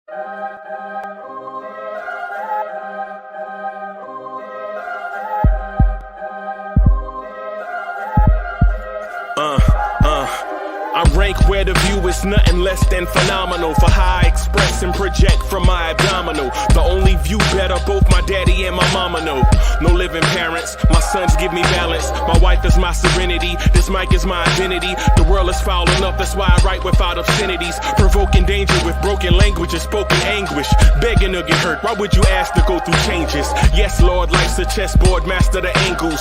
I rank where the view is nothing less than phenomenal. For how I express and project from my abdominal. The only view better, both my daddy and my mama know. No living parents, my sons give me balance. My wife is my serenity, this mic is my identity. The world is foul enough, that's why I write without obscenities. Provoking danger with broken language and spoken anguish. Begging to get hurt, why would you ask to go through changes? Yes, Lord, life's a chessboard, master the angles.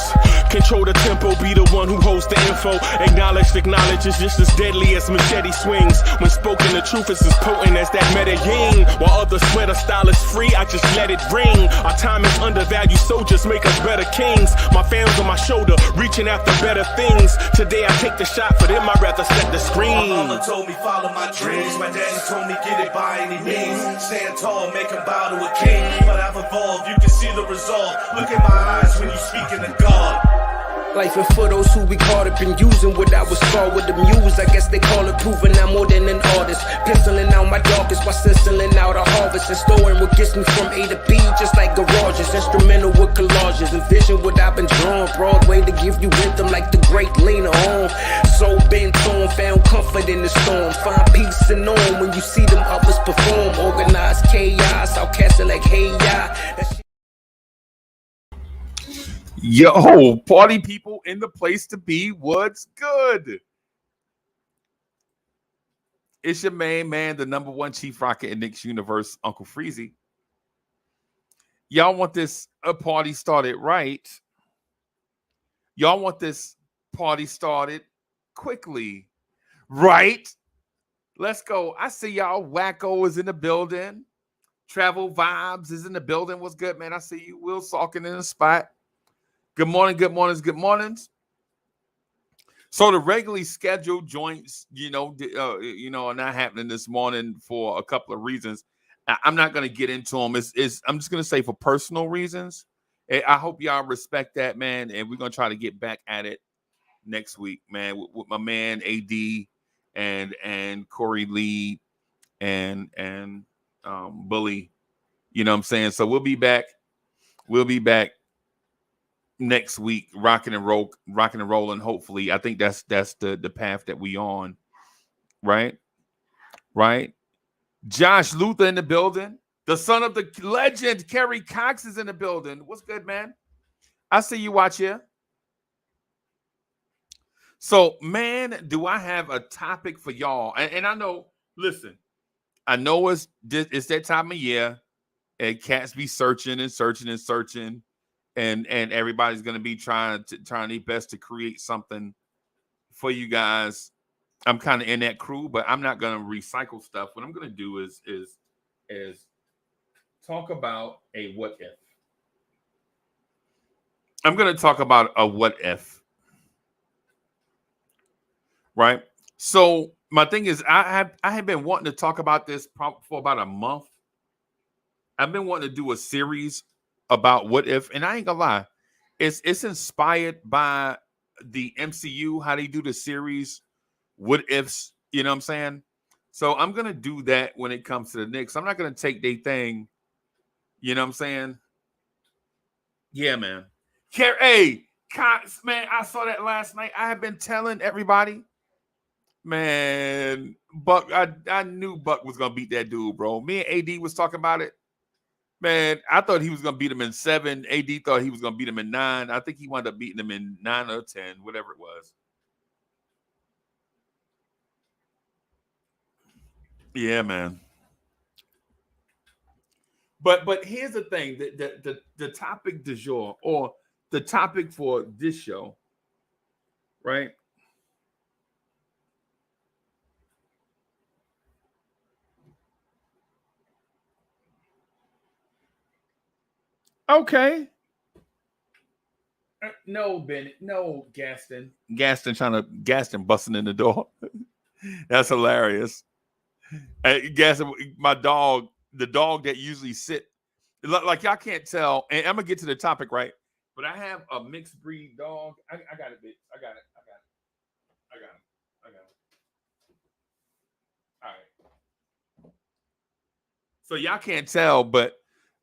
Control the tempo, be the one who holds the info. Acknowledge is just as deadly as machete swings. When spoken, the truth is as potent as that Medellin. While others swear the style is free, I just let it ring. Our time is undervalued, soldiers make us better kings. My family's on my shoulder, reaching after better things. Today I take the shot, for them I'd rather set the screen. My mama told me follow my dreams. My daddy told me get it by any means. Stand tall, make him bow to a king. But I've evolved, you can see the resolve. Look in my eyes when you speaking to God. Life and for those who we caught up in using what I was taught with the muse. I guess they call it proving I'm more than an artist. Penciling out my darkest while stenciling out a harvest. And storing what gets me from A to B just like garages. Instrumental with collages. Envision what I've been drawing. Broadway to give you rhythm like the great Lena Horne. So bent on, found comfort in the storm. Find peace and on when you see them others perform. Organized chaos, outcasted like hey ya. Yo, party people in the place to be. What's good? It's your main man, the number one chief rocker in Nick's universe, Uncle Freezy. Y'all want this party started right? Y'all want this party started quickly, right? Let's go. I see y'all. Wacko is in the building. Travel Vibes is in the building. What's good, man? I see you. Will Salkin in the spot. Good morning, good mornings, good mornings. So the regularly scheduled joints, are not happening this morning for a couple of reasons. I'm not going to get into them. I'm just going to say for personal reasons. I hope y'all respect that, man. And we're going to try to get back at it next week, man, with my man AD and Corey Lee and Bully. You know what I'm saying? So we'll be back. We'll be back next week, rocking and rolling. Hopefully, I think that's the path that we on, right? Josh Luther in the building. The son of the legend, Kerry Cox, is in the building. What's good, man? I see you watch here. So, man, do I have a topic for y'all? And I know, listen, I know it's that time of year, and cats be searching and searching and searching. And everybody's going to be trying their best to create something for you guys. I'm kind of in that crew, but I'm not going to recycle stuff. What I'm going to do is talk about a what if. I'm going to talk about a what if. Right? So my thing is, I have been wanting to talk about this for about a month. I've been wanting to do a series about what if, and I ain't gonna lie, it's inspired by the MCU, how they do the series what ifs, you know what I'm saying? So I'm gonna do that when it comes to the Knicks. I'm not gonna take their thing, you know what I'm saying? Yeah, man. Hey, Cox, man, I saw that last night. I have been telling everybody, man, Buck, I knew Buck was gonna beat that dude, bro. Me and AD was talking about it. Man, I thought he was going to beat him in 7. AD thought he was going to beat him in 9. I think he wound up beating him in 9 or 10, whatever it was. Yeah, man. But here's the thing. The topic du jour, or the topic for this show, right? Okay. No, Bennett. No, Gaston. Gaston busting in the door. That's hilarious. Gaston, my dog, the dog that usually sit, like y'all can't tell, and I'm gonna get to the topic, right? But I have a mixed breed dog. I got it, bitch. I got it. All right. So y'all can't tell, but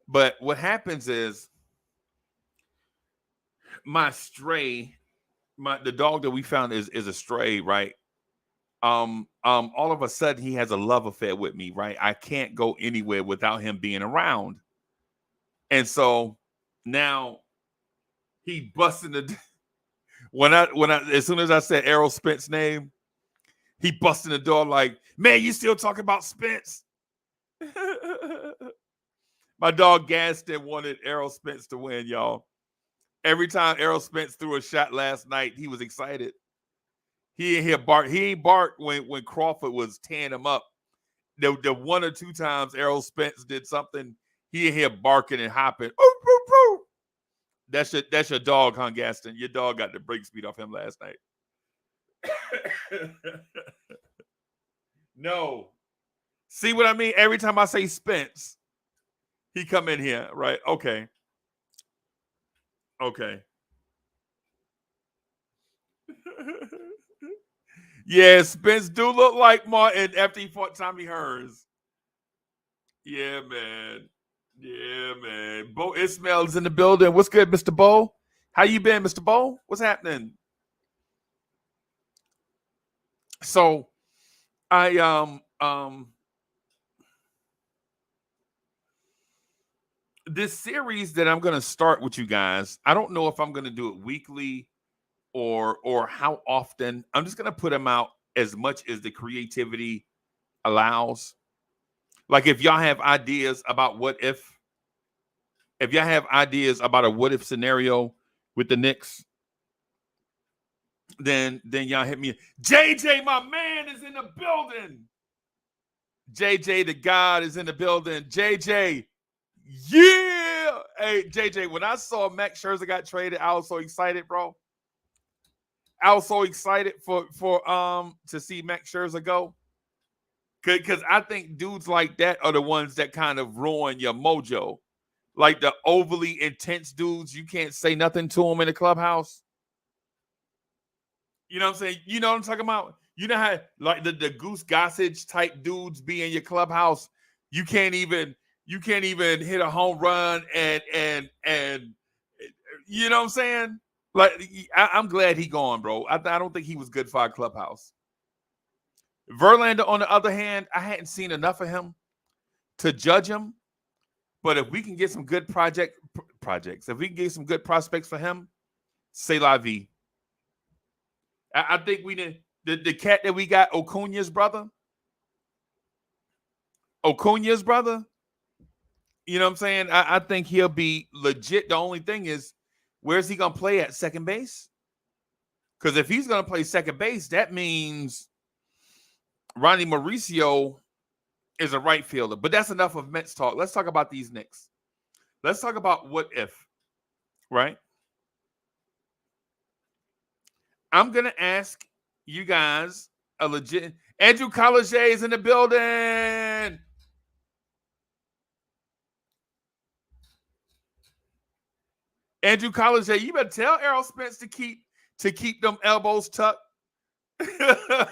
what happens is my stray, the dog that we found is a stray, right? All of a sudden he has a love affair with me, right? I can't go anywhere without him being around. And so now he busting the when I as soon as I said Errol Spence's name, he busting the door like, man, you still talking about Spence? My dog Gaston wanted Errol Spence to win, y'all. Every time Errol Spence threw a shot last night, he was excited. He ain't barked when Crawford was tearing him up. The one or two times Errol Spence did something, he ain't here barking and hopping. Ooh, ooh, ooh. That's your dog, huh, Gaston? Your dog got the brake speed off him last night. No. See what I mean? Every time I say Spence, he come in here, right? Okay. Yeah, Spence do look like Martin after he fought Tommy Hearns. Yeah, man. Bo Ismail's in the building. What's good, Mr. Bo? How you been, Mr. Bo? What's happening? So I this series that I'm gonna start with you guys, I don't know if I'm gonna do it weekly or how often. I'm just gonna put them out as much as the creativity allows. Like if y'all have ideas about if y'all have ideas about a what if scenario with the Knicks, then y'all hit me. JJ, my man, is in the building. JJ, the God, is in the building. JJ, yeah. Hey, JJ, when I saw Max Scherzer got traded, I was so excited, bro. I was so excited for to see Max Scherzer go. Because I think dudes like that are the ones that kind of ruin your mojo. Like the overly intense dudes, you can't say nothing to them in the clubhouse. You know what I'm saying? You know what I'm talking about? You know how like the Goose Gossage type dudes be in your clubhouse. You can't even hit a home run and you know what I'm saying? Like I'm glad he gone, bro. I don't think he was good for our clubhouse. Verlander, on the other hand, I hadn't seen enough of him to judge him. But if we can get some good projects, if we can get some good prospects for him, c'est la vie. I think we did the cat that we got, Ocuna's brother. You know what I'm saying? I think he'll be legit. The only thing is, where's he gonna play at second base? Because if he's gonna play second base, that means Ronnie Mauricio is a right fielder. But that's enough of Mets talk. Let's talk about these Knicks. Let's talk about what if, right? I'm going to ask you guys a legit... Andrew Colliger is in the building. Andrew Colliger, you better tell Errol Spence to keep them elbows tucked. And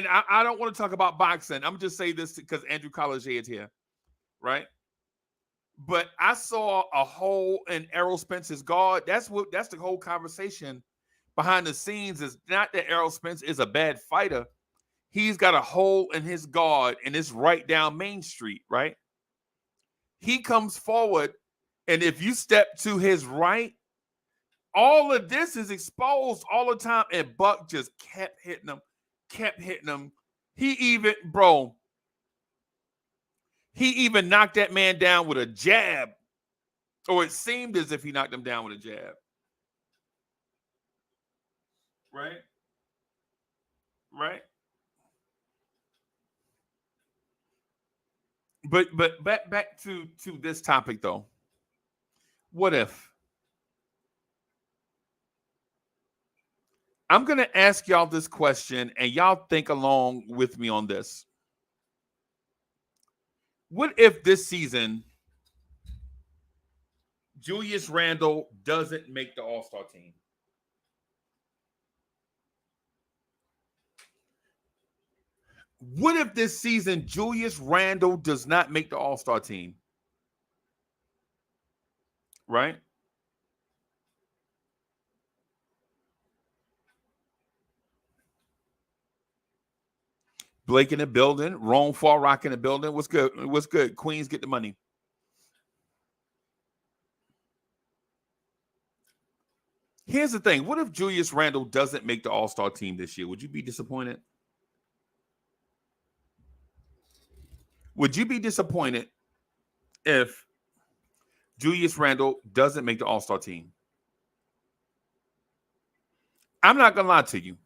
I don't want to talk about boxing. I'm just saying this because Andrew Colliger is here, right? But I saw a hole in Errol Spence's guard. That's the whole conversation behind the scenes. Is not that Errol Spence is a bad fighter. He's got a hole in his guard, and it's right down Main Street, right? He comes forward, and if you step to his right, all of this is exposed all the time. And Buck just kept hitting him. He even knocked that man down with a jab, or it seemed as if he knocked him down with a jab. Right. But back to this topic though. What if? I'm going to ask y'all this question, and y'all think along with me on this. What if this season Julius Randle doesn't make the All-Star team? What if this season Julius Randle does not make the All-Star team? Right? Blake in the building. Rome Fall Rock in the building. What's good? What's good? Queens, get the money. Here's the thing. What if Julius Randle doesn't make the All-Star team this year? Would you be disappointed? Would you be disappointed if Julius Randle doesn't make the All-Star team? I'm not going to lie to you.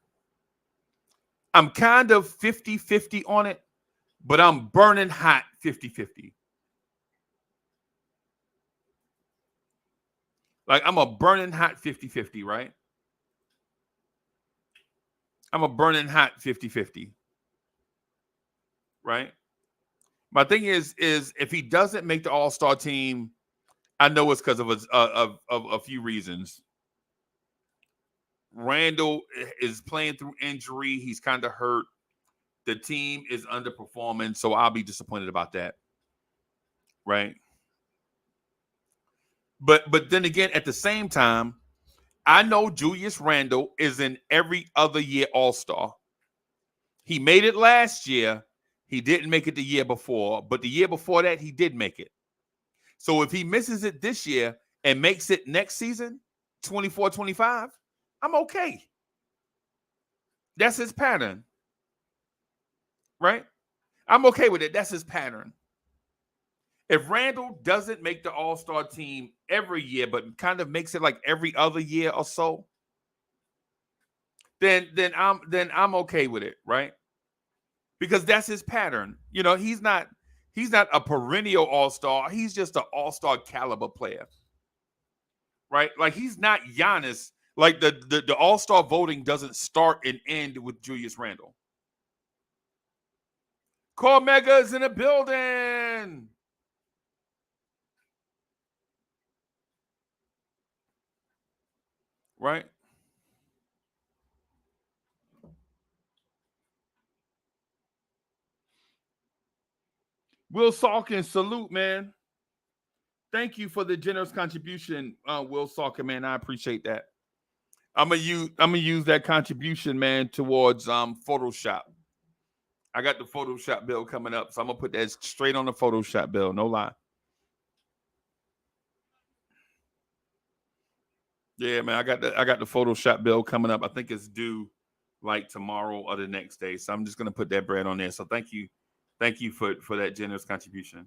I'm kind of 50-50 on it, but I'm burning hot 50-50. Like, I'm a burning hot 50-50, right? I'm a burning hot 50-50. Right? My thing is if he doesn't make the All-Star team, I know it's because of a few reasons. Randle is playing through injury. He's kind of hurt. The team is underperforming, so I'll be disappointed about that. Right? But then again, at the same time, I know Julius Randle is an every other year All-Star. He made it last year. He didn't make it the year before, but the year before that, he did make it. So if he misses it this year and makes it next season, 24-25, I'm okay. That's his pattern. Right? I'm okay with it. That's his pattern. If Randle doesn't make the All-Star team every year, but kind of makes it like every other year or so, then I'm okay with it, right? Because that's his pattern. You know, he's not a perennial All-Star. He's just an All-Star caliber player. Right? Like, he's not Giannis. Like, the All-Star voting doesn't start and end with Julius Randle. Core Mega is in the building. Right? Will Salkin, salute, man. Thank you for the generous contribution, Will Salkin, man. I appreciate that. I'm gonna use that contribution, man, towards Photoshop. I got the Photoshop bill coming up, so I'm gonna put that straight on the Photoshop bill. No lie. Yeah, man, I got the Photoshop bill coming up. I think it's due like tomorrow or the next day. So I'm just gonna put that bread on there. So thank you for that generous contribution.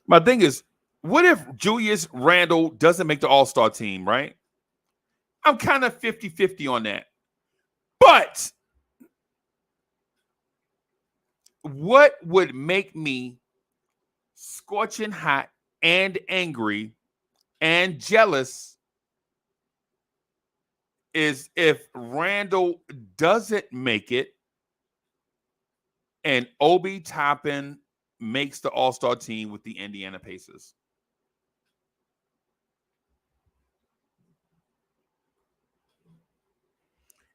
My thing is, what if Julius Randle doesn't make the All-Star team, right? I'm kind of 50-50 on that. But what would make me scorching hot and angry and jealous is if Randle doesn't make it and Obi Toppin makes the All-Star team with the Indiana Pacers.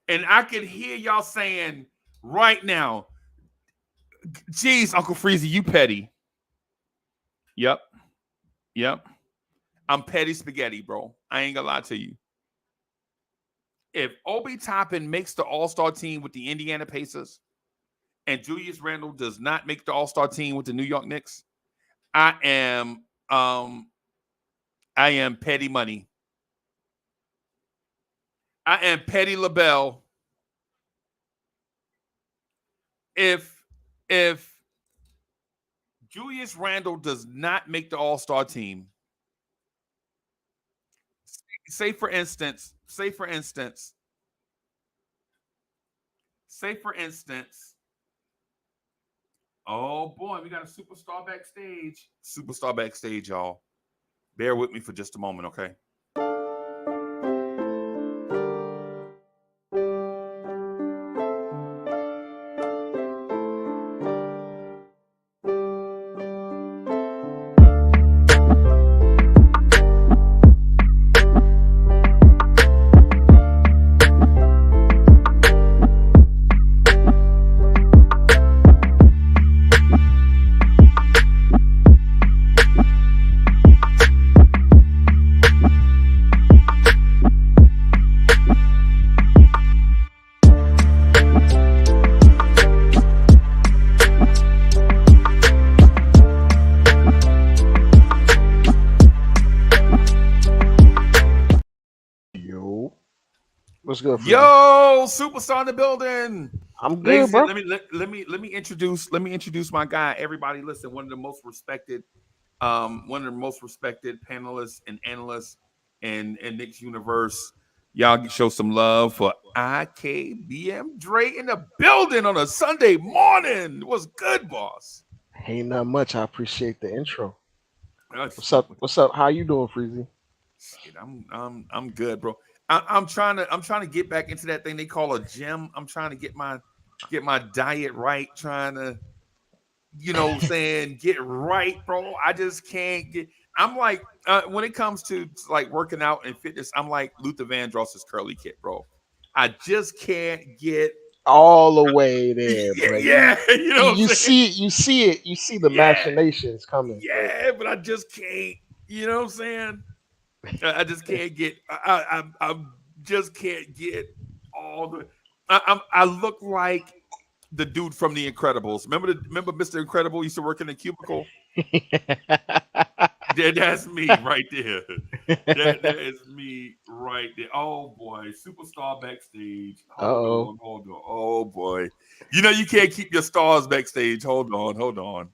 And I can hear y'all saying right now, geez, Uncle Freezy, you petty. Yep. I'm petty spaghetti, bro. I ain't gonna lie to you. If Obi Toppin makes the All-Star team with the Indiana Pacers and Julius Randle does not make the All-Star team with the New York Knicks, I am petty money. I am Petty LaBelle. If Julius Randle does not make the All-Star team, say for instance, oh boy, we got a superstar backstage. Superstar backstage, y'all. Bear with me for just a moment, okay? Yo, what's good? Yo, superstar in the building. I'm good, bro. Let me introduce my guy. Everybody, listen. One of the most respected panelists and analysts in Nick's universe. Y'all show some love for IKBM Dre in the building on a Sunday morning. What's good, boss? Ain't not much. I appreciate the intro. What's up? What's up? How you doing, Freezy? Shit, I'm good, bro. I'm trying to get back into that thing they call a gym. I'm trying to get my diet right. Trying to, you know, saying get right, bro. I just can't get. I'm like when it comes to like working out and fitness, I'm like Luther Vandross's curly kid, bro. I just can't get all the way there, bro. Yeah, you know, you see it. You see the machinations coming. Yeah, but I just can't. You know what I'm saying? I just can't get. I just can't get all the. I look like the dude from The Incredibles. Remember Mr. Incredible used to work in the cubicle. That's me right there. That is me right there. Oh boy, superstar backstage. Hold on. Oh boy, you know you can't keep your stars backstage. Hold on.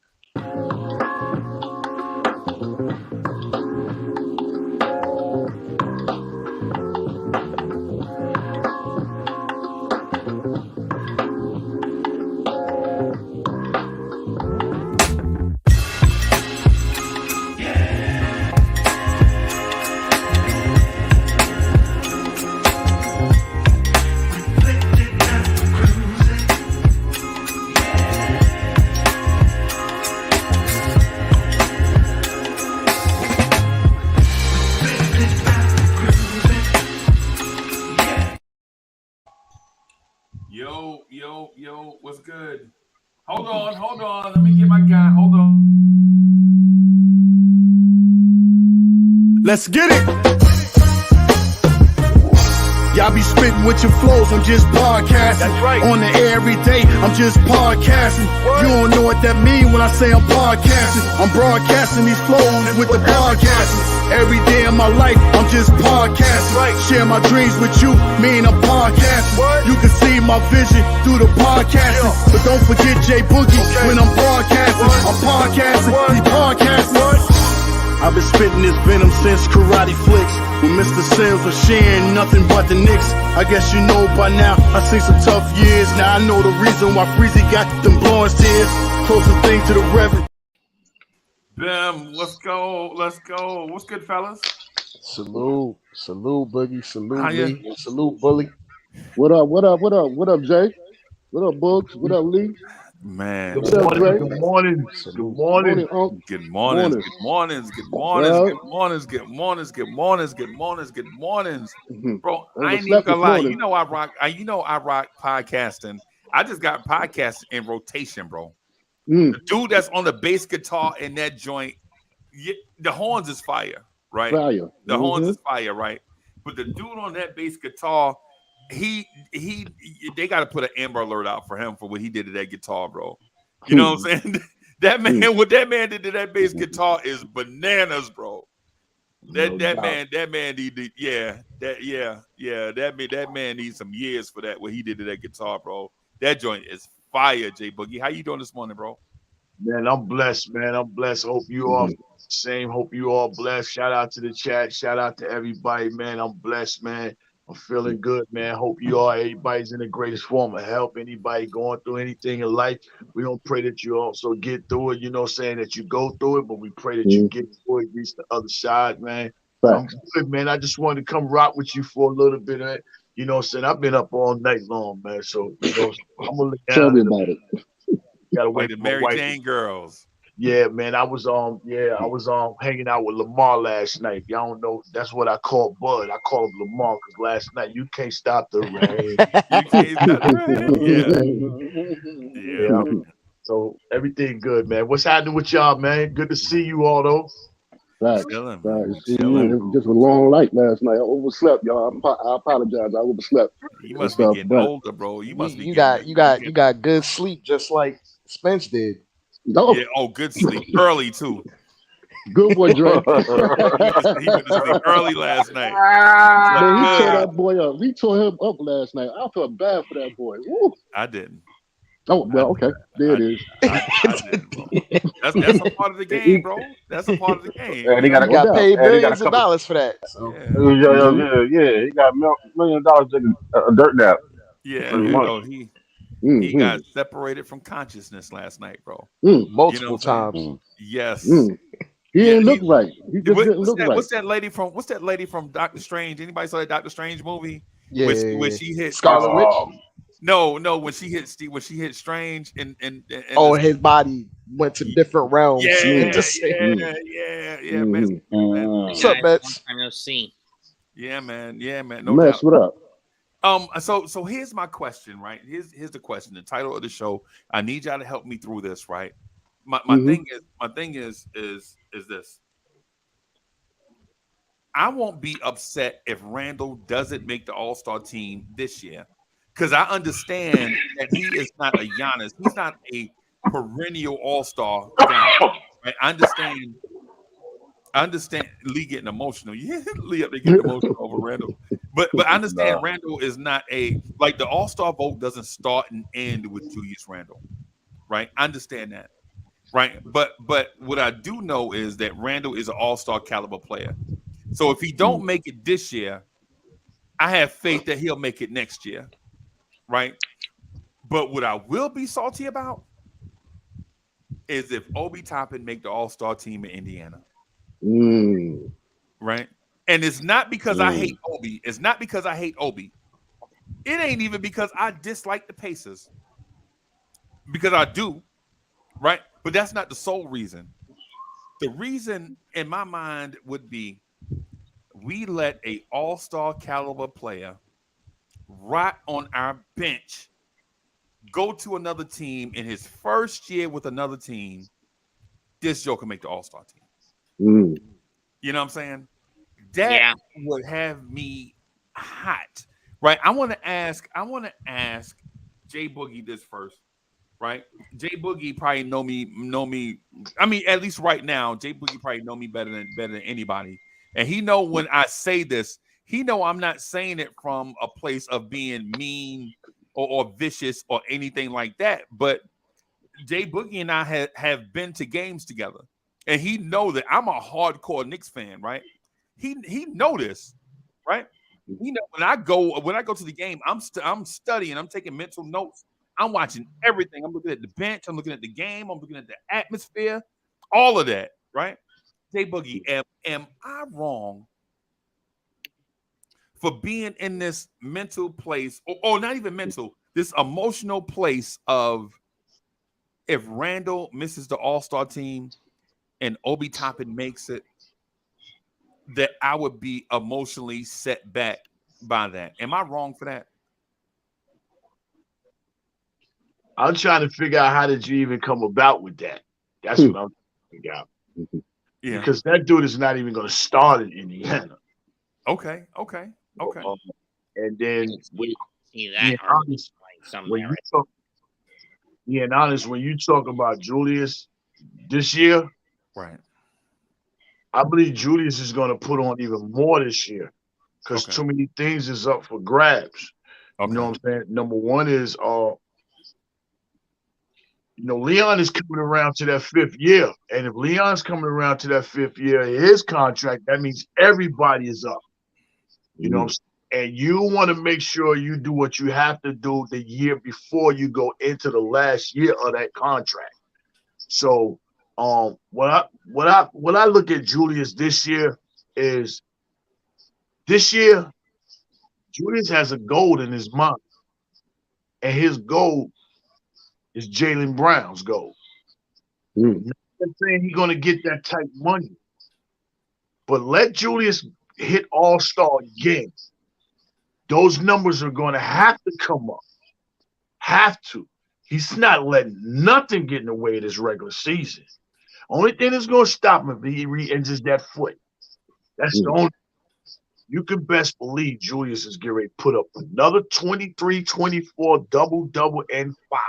Yo, what's good? Hold on. Let me get my guy. Hold on. Let's get it. Y'all be spitting with your flows, I'm just podcasting. That's right. On the air every day, I'm just podcasting. You don't know what that mean when I say I'm podcasting. I'm broadcasting these flows with the podcasting. Every day of my life, I'm just podcasting. Right. Share my dreams with you, mean I'm podcasting. You can see my vision through the podcasting. But don't forget J Boogie when I'm broadcasting. I'm podcasting, he's podcasting. I've been spitting this venom since Karate Flicks. When Mr. Sims was sharing nothing but the Knicks. I guess you know by now, I seen some tough years. Now I know the reason why Freezy got them blowing tears. Closest thing to the Reverend. Bam, let's go. What's good, fellas? Salute, Boogie, salute Lee, salute Bully. What up, Jay? What up, Bugs? What up, Lee? Man. What's up, Dre? Good morning. Good morning. Good mornings. Bro, I ain't even gonna lie. You know I rock podcasting. I just got podcasting in rotation, bro. The dude that's on the bass guitar in that joint, the horns is fire, right? The horns is fire, right? But the dude on that bass guitar, they got to put an Amber Alert out for him for what he did to that guitar, bro. You know what I'm saying? That man, what that man did to that bass guitar is bananas, bro. That man needs some years for that. What he did to that guitar, bro. That joint is fire, J Boogie. How you doing this morning, bro? Man, I'm blessed, man. I'm blessed. Hope you all same. Hope you all blessed. Shout out to the chat. Shout out to everybody, man. I'm blessed, man. I'm feeling good, man. Hope everybody's in the greatest form of health. Anybody going through anything in life, we don't pray that you also get through it, you know, saying that you go through it, but we pray that you get through it, reach the other side, man. I'm good, man. I just wanted to come rock with you for a little bit, man. You know, saying I've been up all night long, man. So, you know, I'm gonna lay down. Tell me about it. Gotta Like wait the for Mary my wife. Jane girls. Yeah, man. I was hanging out with Lamar last night. Y'all don't know. That's what I call Bud. I call him Lamar because last night you can't stop the rain. You can't stop the rain. Yeah. So everything good, man. What's happening with y'all, man? Good to see you all, though. Facts. Chilling, It just a long night last night. I overslept, y'all. I apologize. I overslept. You must be getting older, bro. You must be. You got good sleep, just like Spence did. No. Yeah. Oh, good sleep early too. Good boy, Dre. He went to sleep early last night. Man, he tore Good. that boy up. He tore him up last night. I felt bad for that boy. Woo. I didn't. Oh, well, okay. There it is. I didn't, bro. That's a part of the game, bro. That's a part of the game. And he got He got paid and he got a billions of couple. dollars for that. So Yeah. He got $1 million taking a dirt nap. Yeah, Pretty you much. know, he Mm-hmm. got separated from consciousness last night, bro. multiple what I'm times. saying? Yes. He Yeah, didn't look right. He just didn't what's look right. What's that lady from Doctor Strange? Anybody saw that Doctor Strange movie? Yeah, When she hit Scarlet Witch. No, when she hit Strange and His body went to different realms. yeah, Mm-hmm. man. What's up, Bets? Yeah, man. No Mess, doubt. what up? So here's my question, right? Here's the question. The title of the show. I need y'all to help me through this, right? My thing is this. I won't be upset if Randle doesn't make the All-Star team this year, because I understand that he is not a Giannis. He's not a perennial All-Star guy. Right? I understand Lee getting emotional. Yeah, Lee up there getting emotional over Randle. But I understand Randle is not like the All-Star vote doesn't start and end with Julius Randle. Right? I understand that. Right. But what I do know is that Randle is an all-star caliber player. So if he don't make it this year, I have faith that he'll make it next year. Right. But what I will be salty about is if Obi Toppin make the all-star team in Indiana. Right. And it's not because I hate Obi. It's not because I hate Obi. It ain't even because I dislike the Pacers. Because I do. Right. But that's not the sole reason. The reason in my mind would be we let a all-star caliber player rot on our bench, go to another team in his first year with another team. This joker make the all-star team. You know what I'm saying? That would have me hot. Right. I want to ask Jay Boogie this first. Right, Jay Boogie probably know me. I mean, at least right now, Jay Boogie probably know me better than anybody. And he know when I say this, he know I'm not saying it from a place of being mean or vicious or anything like that. But Jay Boogie and I have been to games together, and he know that I'm a hardcore Knicks fan. Right, he know this. Right, he know when I go to the game, I'm studying, I'm taking mental notes. I'm watching everything. I'm looking at the bench. I'm looking at the game. I'm looking at the atmosphere. All of that, right? Jay Boogie, am I wrong for being in this mental place, or not even mental, this emotional place of if Randle misses the All-Star team and Obi Toppin makes it, that I would be emotionally set back by that? Am I wrong for that? I'm trying to figure out how did you even come about with that. That's what I'm trying to figure out. Yeah. Because that dude is not even going to start in Indiana. Okay. And then when you talk about Julius this year, right? I believe Julius is going to put on even more this year because too many things is up for grabs. You know what I'm saying? Number one is Leon is coming around to that 5th year. And if Leon's coming around to that 5th year of his contract, that means everybody is up. You know what I'm saying? And you want to make sure you do what you have to do the year before you go into the last year of that contract. So when I look at Julius this year is Julius has a goal in his mind. And his goal is Jaylen Brown's goal. I'm not saying he's going to get that type money. But let Julius hit All-Star again. Those numbers are going to have to come up. Have to. He's not letting nothing get in the way of this regular season. Only thing that's going to stop him if he re-injures that foot. That's the only. You can best believe Julius is getting ready to put up another 23, 24, double, and 5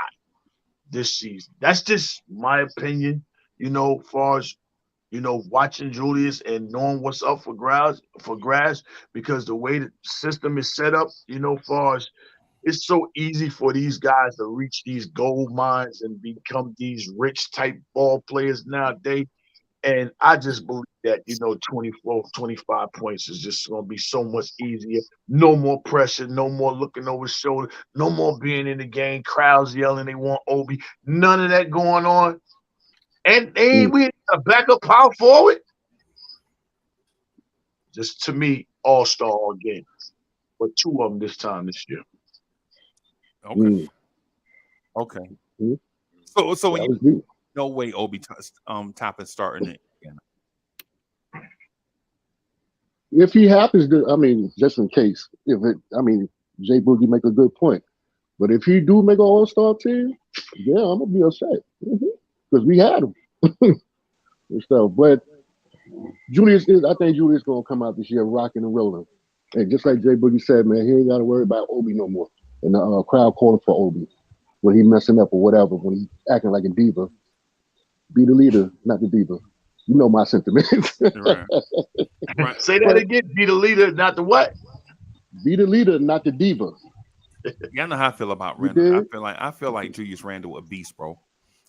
this season. That's just my opinion, as far as You know, watching Julius and knowing what's up for grabs, because the way the system is set up, you know, far as it's so easy for these guys to reach these gold mines and become these rich type ball players nowadays. And I just believe that, you know, 24, 25 points is just going to be so much easier. No more pressure, no more looking over his shoulder, no more being in the game, crowds yelling they want Obi. None of that going on. And ain't we a backup power forward? Just to me, all-star all game. But two of them this year. Okay. Okay. So when you no way Obi Toppin starting it again. If he happens to, I mean, just in case, Jay Boogie make a good point. But if he do make an all-star team, yeah, I'm gonna be upset because we had him and stuff. But I think Julius gonna come out this year rocking and rolling. And just like Jay Boogie said, man, he ain't got to worry about Obi no more. And the crowd calling for Obi when he messing up or whatever, when he acting like a diva. Be the leader, not the diva. You know my sentiments. Right. Say that again. Be the leader, not the what? Be the leader, not the diva. Yeah, I know how I feel about Randle. I feel like Julius Randle a beast, bro.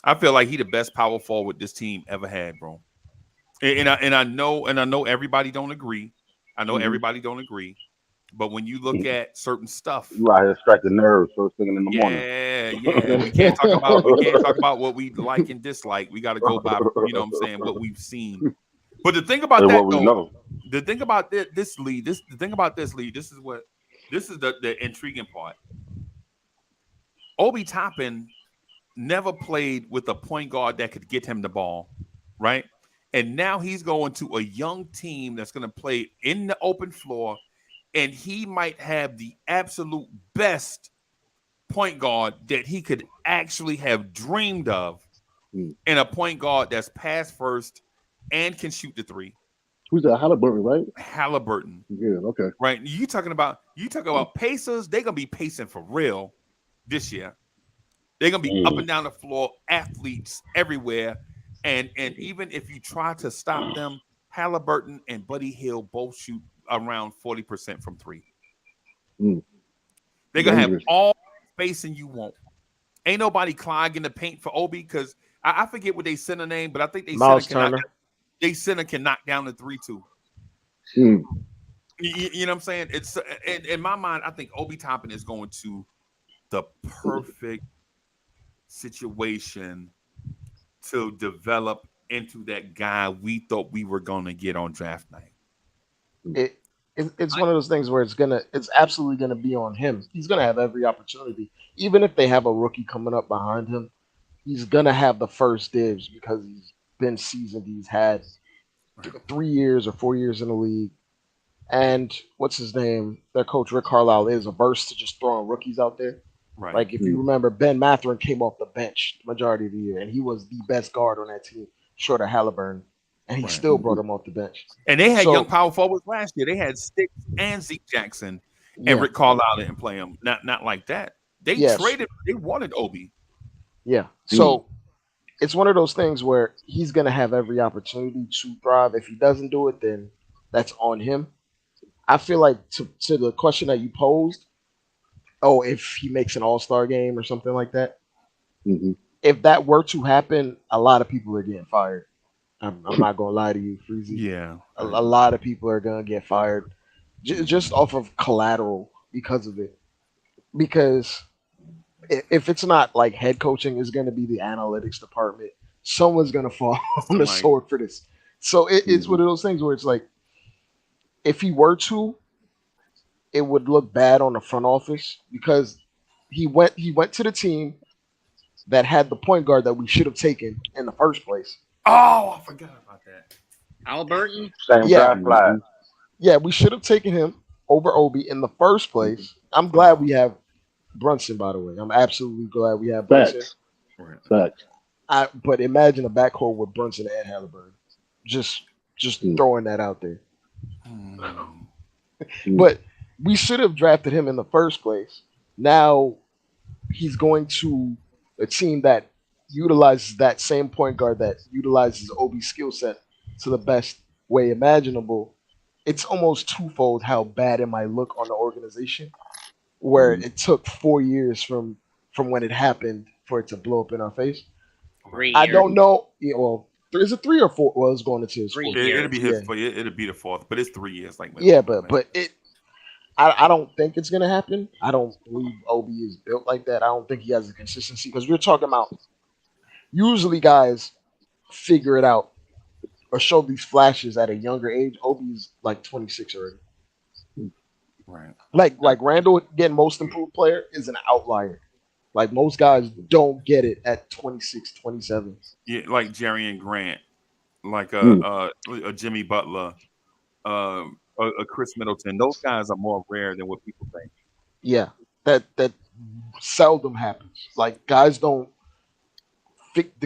I feel like he the best power forward this team ever had, bro. And I know everybody don't agree. I know everybody don't agree. But when you look at certain stuff, you out here striking nerves first thing in the morning. Yeah. We can't talk about what we like and dislike. We got to go by, you know what I'm saying, what we've seen. But the thing about that, though, the thing about this league, this is the intriguing part. Obi Toppin never played with a point guard that could get him the ball, right? And now he's going to a young team that's going to play in the open floor. And he might have the absolute best point guard that he could actually have dreamed of, and a point guard that's pass first and can shoot the three. Who's that? Halliburton, right? Halliburton. Yeah, okay. Right. You talking about Pacers, they're gonna be pacing for real this year. They're gonna be up and down the floor, athletes everywhere. And even if you try to stop them, Halliburton and Buddy Hield both shoot around 40% from three. They're gonna have all spacing you want. Ain't nobody clogging the paint for Obi, because I forget what they center name, but I think they center can knock down the 3-2. You know what I'm saying? It's in my mind, I think Obi Toppin is going to the perfect situation to develop into that guy we thought we were gonna get on draft night. It's one of those things where it's absolutely gonna be on him. He's gonna have every opportunity, even if they have a rookie coming up behind him. He's gonna have the first dibs because he's been seasoned. He's had 3 years or 4 years in the league, and what's his name? Their coach Rick Carlisle is averse to just throwing rookies out there. Right. Like if you remember, Ben Mathurin came off the bench the majority of the year, and he was the best guard on that team, short of Halliburton. And he still brought him off the bench. And they had young power forwards last year. They had Sticks and Zeke Jackson, and Rick Carlisle didn't play him. Not like that. They traded. They wanted Obi. Yeah. So it's one of those things where he's going to have every opportunity to thrive. If he doesn't do it, then that's on him. I feel like to the question that you posed, if he makes an all-star game or something like that, if that were to happen, a lot of people are getting fired. I'm not gonna lie to you, Freezy. Yeah, a lot of people are gonna get fired just off of collateral because of it. Because if it's not like head coaching, it's gonna be the analytics department. Someone's gonna fall on the sword for this. So it's one of those things where it's like, if he were to, it would look bad on the front office because he went to the team that had the point guard that we should have taken in the first place. Oh, I forgot about that. Halliburton? Yeah, we should have taken him over Obi in the first place. I'm glad we have Brunson, by the way. I'm absolutely glad we have Brunson. Facts. But imagine a backcourt with Brunson and Halliburton. Just throwing that out there. But we should have drafted him in the first place. Now he's going to a team that utilizes that same point guard that utilizes Obi's skill set to the best way imaginable, it's almost twofold how bad it might look on the organization, where it took 4 years from when it happened for it to blow up in our face. 3 I years. don't know. Yeah, well, is it 3 or 4? Well, it's going into his 3 fourth years. year. It'll be Yeah, it'll be the fourth, but it's 3 years. Like yeah, man. but I don't think it's gonna happen. I don't believe Obi is built like that. I don't think he has the consistency because we're talking about usually guys figure it out or show these flashes at a younger age. Obi's like 26 already. Right. Like Randall getting most improved player is an outlier. Like most guys don't get it at 26, 27. Yeah, like Jerry and Grant, like a Jimmy Butler, a Chris Middleton. Those guys are more rare than what people think. Yeah, that seldom happens. Like the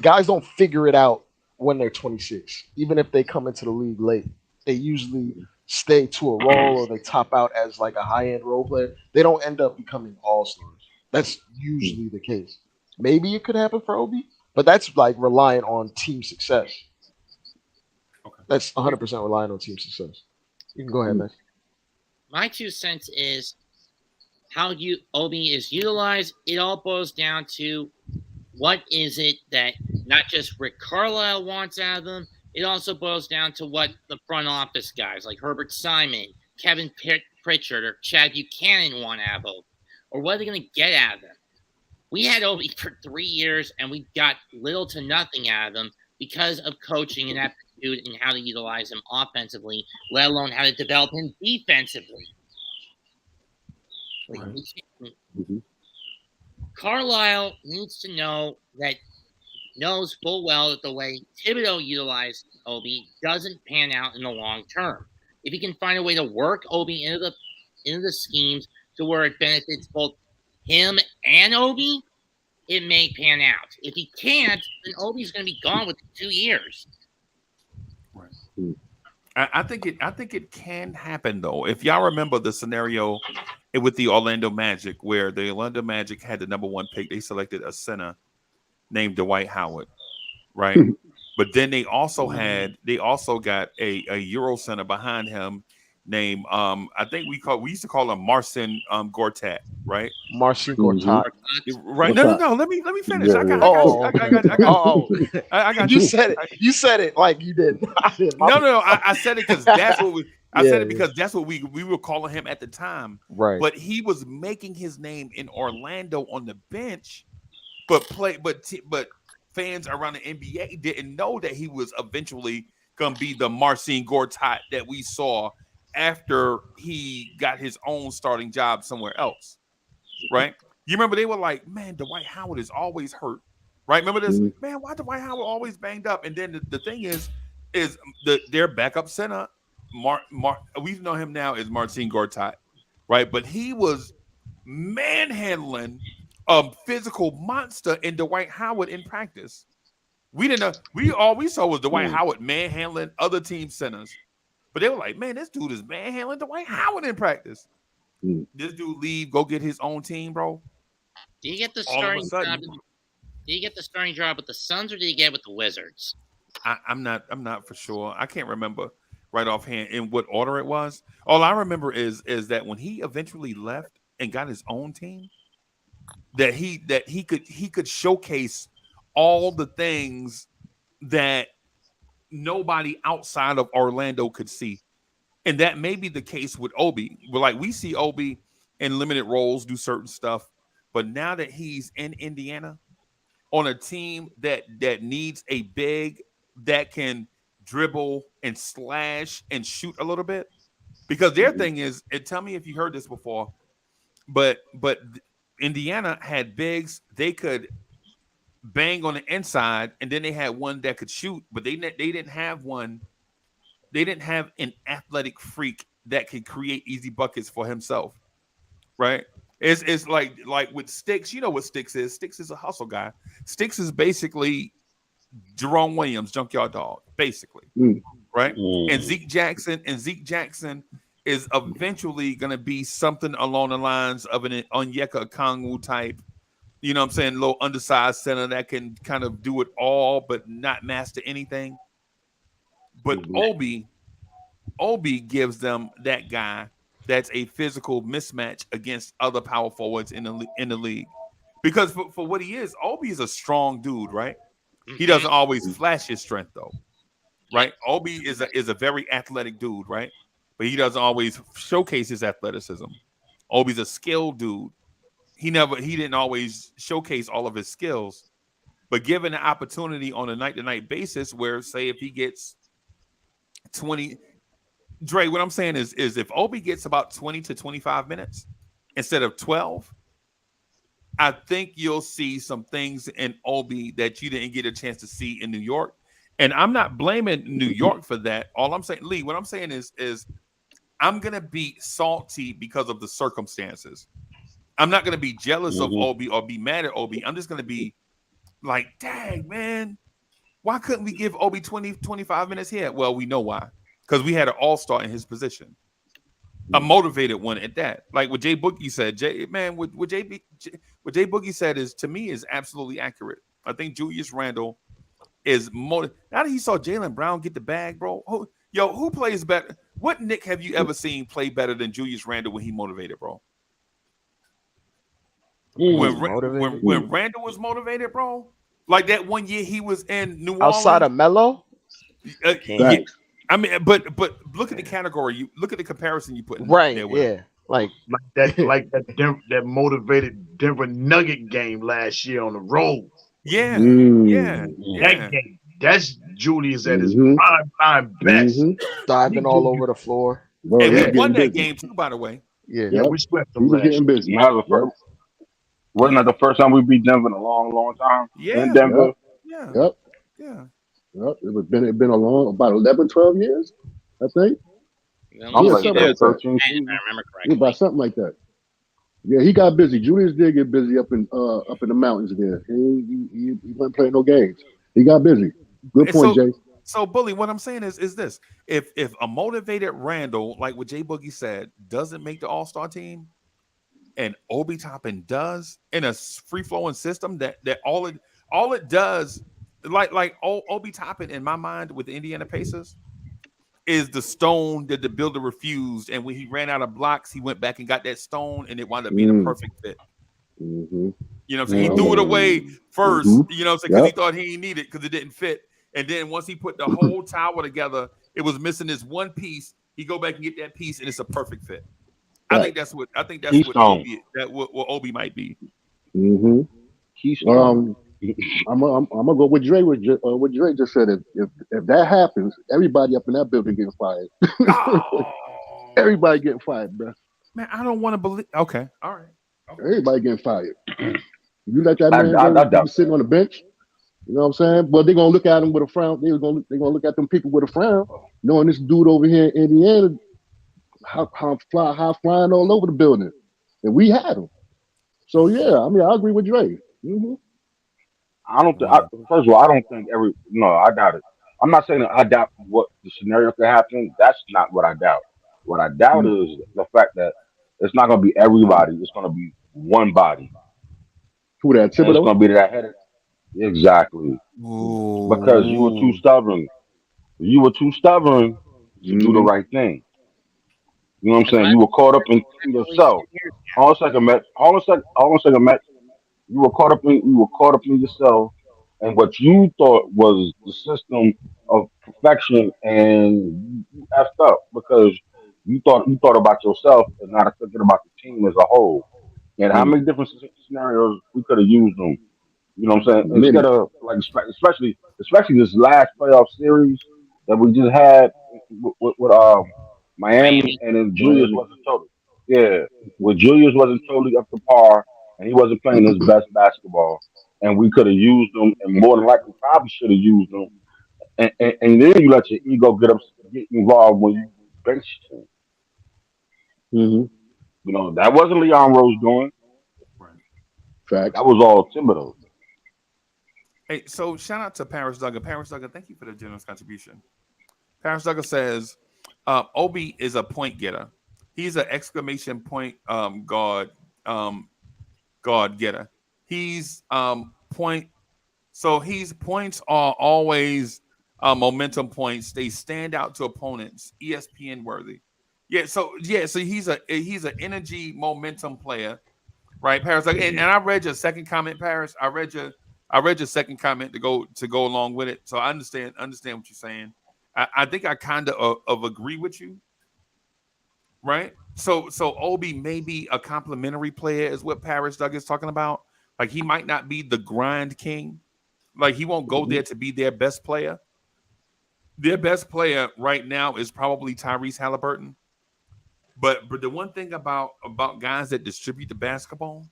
guys don't figure it out when they're 26. Even if they come into the league late, they usually stay to a role or they top out as like a high end role player. They don't end up becoming all stars. That's usually the case. Maybe it could happen for Obi, but that's like relying on team success. Okay. That's 100% relying on team success. You can go ahead, man. My 2 cents is how Obi is utilized. It all boils down to what is it that not just Rick Carlisle wants out of them. It also boils down to what the front office guys like Herbert Simon, Kevin Pritchard, or Chad Buchanan want out of Obi, or what are they going to get out of them? We had Obi for 3 years, and we got little to nothing out of them because of coaching and aptitude and how to utilize him offensively, let alone how to develop him defensively. Carlisle needs to know that knows full well that the way Thibodeau utilized Obi doesn't pan out in the long term. If he can find a way to work Obi into the schemes to where it benefits both him and Obi, it may pan out. If he can't, then Obi's going to be gone within 2 years. Right. I think it can happen though. If y'all remember the scenario with the Orlando Magic, where the Orlando Magic had the #1 pick, they selected a center named Dwight Howard, right? But then they also got a Euro center behind him named I think we used to call him Marcin Gortat, right? Marcin Gortat. Right. No. Let me finish. Yeah, I got I got you. You said it like you did. No. I said it because that's what we. I said it Yeah. because that's what we were calling him at the time. Right. But he was making his name in Orlando on the bench, but fans around the NBA didn't know that he was eventually gonna be the Marcin Gortat that we saw after he got his own starting job somewhere else. Right? You remember they were like, man, Dwight Howard is always hurt. Right? Remember this? Man, why Dwight Howard always banged up? And then the thing is their backup center, we know him now as Marcin Gortat, right? But he was manhandling a physical monster in Dwight Howard in practice. We didn't know. All we saw was Dwight Howard manhandling other team centers. But they were like, man, this dude is manhandling Dwight Howard in practice. This dude leave, go get his own team, bro. Do you get the starting job? Do you get the starting job with the Suns, or do you get it with the Wizards? I'm not for sure. I can't remember right offhand in what order it was. All I remember is that when he eventually left and got his own team, that he could showcase all the things that nobody outside of Orlando could see. And that may be the case with Obi. Like we see Obi in limited roles do certain stuff, but now that he's in Indiana on a team that needs a big that can dribble and slash and shoot a little bit, because their thing is, and tell me if you heard this before, but Indiana had bigs they could bang on the inside, and then they had one that could shoot, but they didn't have one. They didn't have an athletic freak that could create easy buckets for himself, right? It's like with Sticks. You know what Sticks is? Sticks is a hustle guy. Sticks is basically Jerome Williams, Junkyard Dog, basically, right? And Zeke Jackson is eventually going to be something along the lines of an Onyeka Okongwu type. You know what I'm saying? Little undersized center that can kind of do it all but not master anything. But Obi gives them that guy that's a physical mismatch against other power forwards in the league. Because for what he is, Obi is a strong dude, right? He doesn't always flash his strength though, right? Obi is a very athletic dude, right? But he doesn't always showcase his athleticism. Obi's a skilled dude. He didn't always showcase all of his skills, but given the opportunity on a night-to-night basis, where say if he gets 20, Dre, what I'm saying is if Obi gets about 20 to 25 minutes instead of 12, I think you'll see some things in Obi that you didn't get a chance to see in New York. And I'm not blaming New York for that. All I'm saying, Lee, what I'm saying is I'm gonna be salty because of the circumstances. I'm not gonna be jealous of Obi or be mad at Obi. I'm just gonna be like, dang, man, why couldn't we give Obi 20, 25 minutes here? Well, we know why. Because we had an all-star in his position. A motivated one at that. Like what Jay Boogie said. What Jay Boogie said is, to me, is absolutely accurate. I think Julius Randle is now that he saw Jaylen Brown get the bag, bro. Who plays better? What Nick have you ever seen play better than Julius Randle when he motivated, bro? When Randle was motivated, bro, like that one year he was in New Orleans outside of Melo. Yeah, I mean, but look at the category. You look at the comparison you put in there with Yeah, like that motivated Denver Nugget game last year on the road. Yeah. That game. That's Julius at his prime best. Diving all over the floor. And we won that game too, by the way. Yeah, we swept them He was last getting year. busy. Wasn't that the first time we beat Denver in a long, long time? Yeah. In Denver. Yep. Yeah. Yep. It been a long, about 11, 12 years, I think. I'm like something like 13 I remember correctly. about something like that. Yeah, he got busy. Julius did get busy up in the mountains there. He wasn't playing no games. He got busy. Good point, Jay. So, Bully, what I'm saying is this: if a motivated Randle, like what Jay Boogie said, doesn't make the All-Star team, and Obi Toppin does in a free-flowing system that all it does, like Obi Toppin in my mind with the Indiana Pacers, is the stone that the builder refused, and when he ran out of blocks, he went back and got that stone, and it wound up being a perfect fit. You know what I'm saying? He threw it away first, you know what I'm saying, because he thought he didn't need it because it didn't fit. And then once he put the whole tower together, it was missing this one piece. He go back and get that piece, and it's a perfect fit. I think that's what Obi might be. I'm gonna go with Dre. What Dre just said. If that happens, everybody up in that building getting fired. Everybody getting fired, bro. Man, I don't want to believe. Okay, all right. Okay. Everybody getting fired. You let that man go sitting on the bench. You know what I'm saying? But they're gonna look at him with a frown. They're gonna look at them people with a frown, knowing this dude over here in Indiana, how flying all over the building, and we had him. So yeah, I mean, I agree with Dre. I don't think. First of all, I don't think I doubt it. I'm not saying that I doubt what the scenario could happen. That's not what I doubt. What I doubt is the fact that it's not going to be everybody. It's going to be one body. Who that? And it's going to be that head. Exactly. Ooh. Because you were too stubborn. You were too stubborn to do the right thing. You know what I'm saying? You were caught up in yourself. Hold on a second, Matt. You were caught up in yourself and what you thought was the system of perfection, and you effed up because you thought about yourself and not thinking about the team as a whole. And how many different scenarios we could have used them. You know what I'm saying? Instead of like, especially this last playoff series that we just had with Miami, and then Julius wasn't totally, with Julius wasn't totally up to par, and he wasn't playing his best basketball, and we could have used him, and more than likely probably should have used him, and then you let your ego get involved when you bench him. You know that wasn't Leon Rose doing. Facts. That was all Thibodeau. Hey, so shout out to Paris Duggar. Paris Duggar, thank you for the generous contribution. Paris Duggar says, Obi is a point getter. He's an exclamation point guard getter. He's points are always momentum points. They stand out to opponents. ESPN worthy. So he's an energy momentum player, right, Paris? Like, and I read your second comment, Paris. I read your second comment to go along with it. So I understand what you're saying. I think I kind of agree with you, right? So Obi may be a complimentary player, is what Paris Doug is talking about. Like, he might not be the grind king. Like, he won't go there to be their best player. Their best player right now is probably Tyrese Halliburton. But the one thing about guys that distribute the basketball,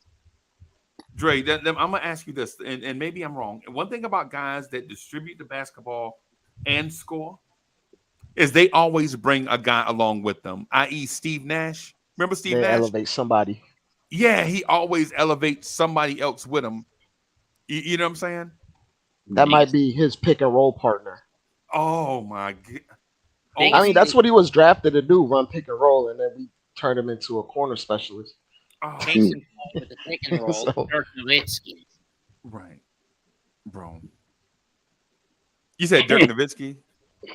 Dre, I'm gonna ask you this, and maybe I'm wrong. One thing about guys that distribute the basketball and score is they always bring a guy along with them, i.e. Steve Nash. Remember Steve They Nash? elevate somebody. Yeah, he always elevates somebody else with him. You know what I'm saying? That might be his pick and roll partner. Oh my god! I mean, that's what he was drafted to do: run pick and roll, and then we turned him into a corner specialist. Jason Paul with the pick and roll, So- Dirk Nowitzki. Right, bro. You said Dirk Nowitzki?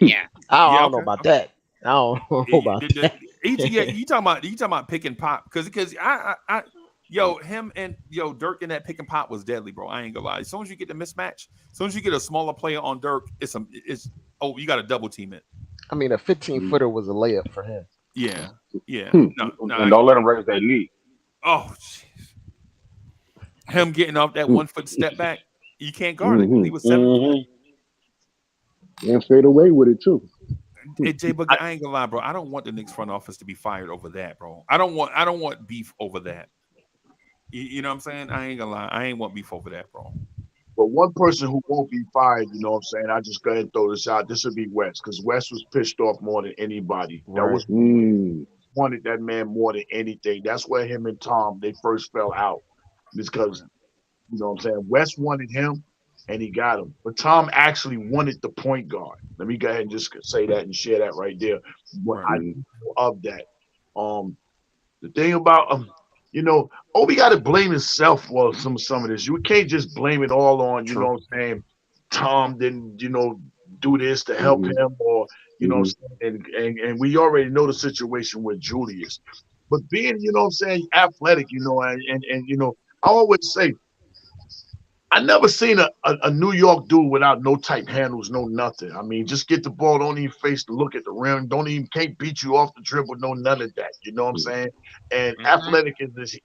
Yeah. I don't know about that. I don't know about that. You talking about pick and pop? Because I him and Dirk in that pick and pop was deadly, bro. I ain't gonna lie. As soon as you get the mismatch, as soon as you get a smaller player on Dirk, you got to double team it. I mean, a 15-footer was a layup for him. Yeah. And don't let him raise that knee. Oh, jeez. Him getting off that 1 foot step back, you can't guard it. He was 7 foot. And fade away with it too. Hey, Jay Boogie, I ain't gonna lie, bro. I don't want the Knicks front office to be fired over that, bro. I don't want beef over that. You know what I'm saying? I ain't gonna lie. I ain't want beef over that, bro. But one person who won't be fired, you know what I'm saying? I just go ahead and throw this out. This would be West, because West was pissed off more than anybody. That was wanted that man more than anything. That's where him and Tom, they first fell out. It's because, you know what I'm saying? West wanted him and he got him. But Tom actually wanted the point guard. Let me go ahead and just say that and share that right there. What I know of that. The thing about Obi got to blame himself for some of this. You can't just blame it all on, you know what I'm saying, Tom didn't, do this to help him, or what I'm saying, and we already know the situation with Julius. But being, you know what I'm saying, athletic, and I always say, I never seen a New York dude without no tight handles, no nothing. I mean, just get the ball, don't even face the look at the rim, can't beat you off the dribble, no none of that. You know what I'm saying? And athletic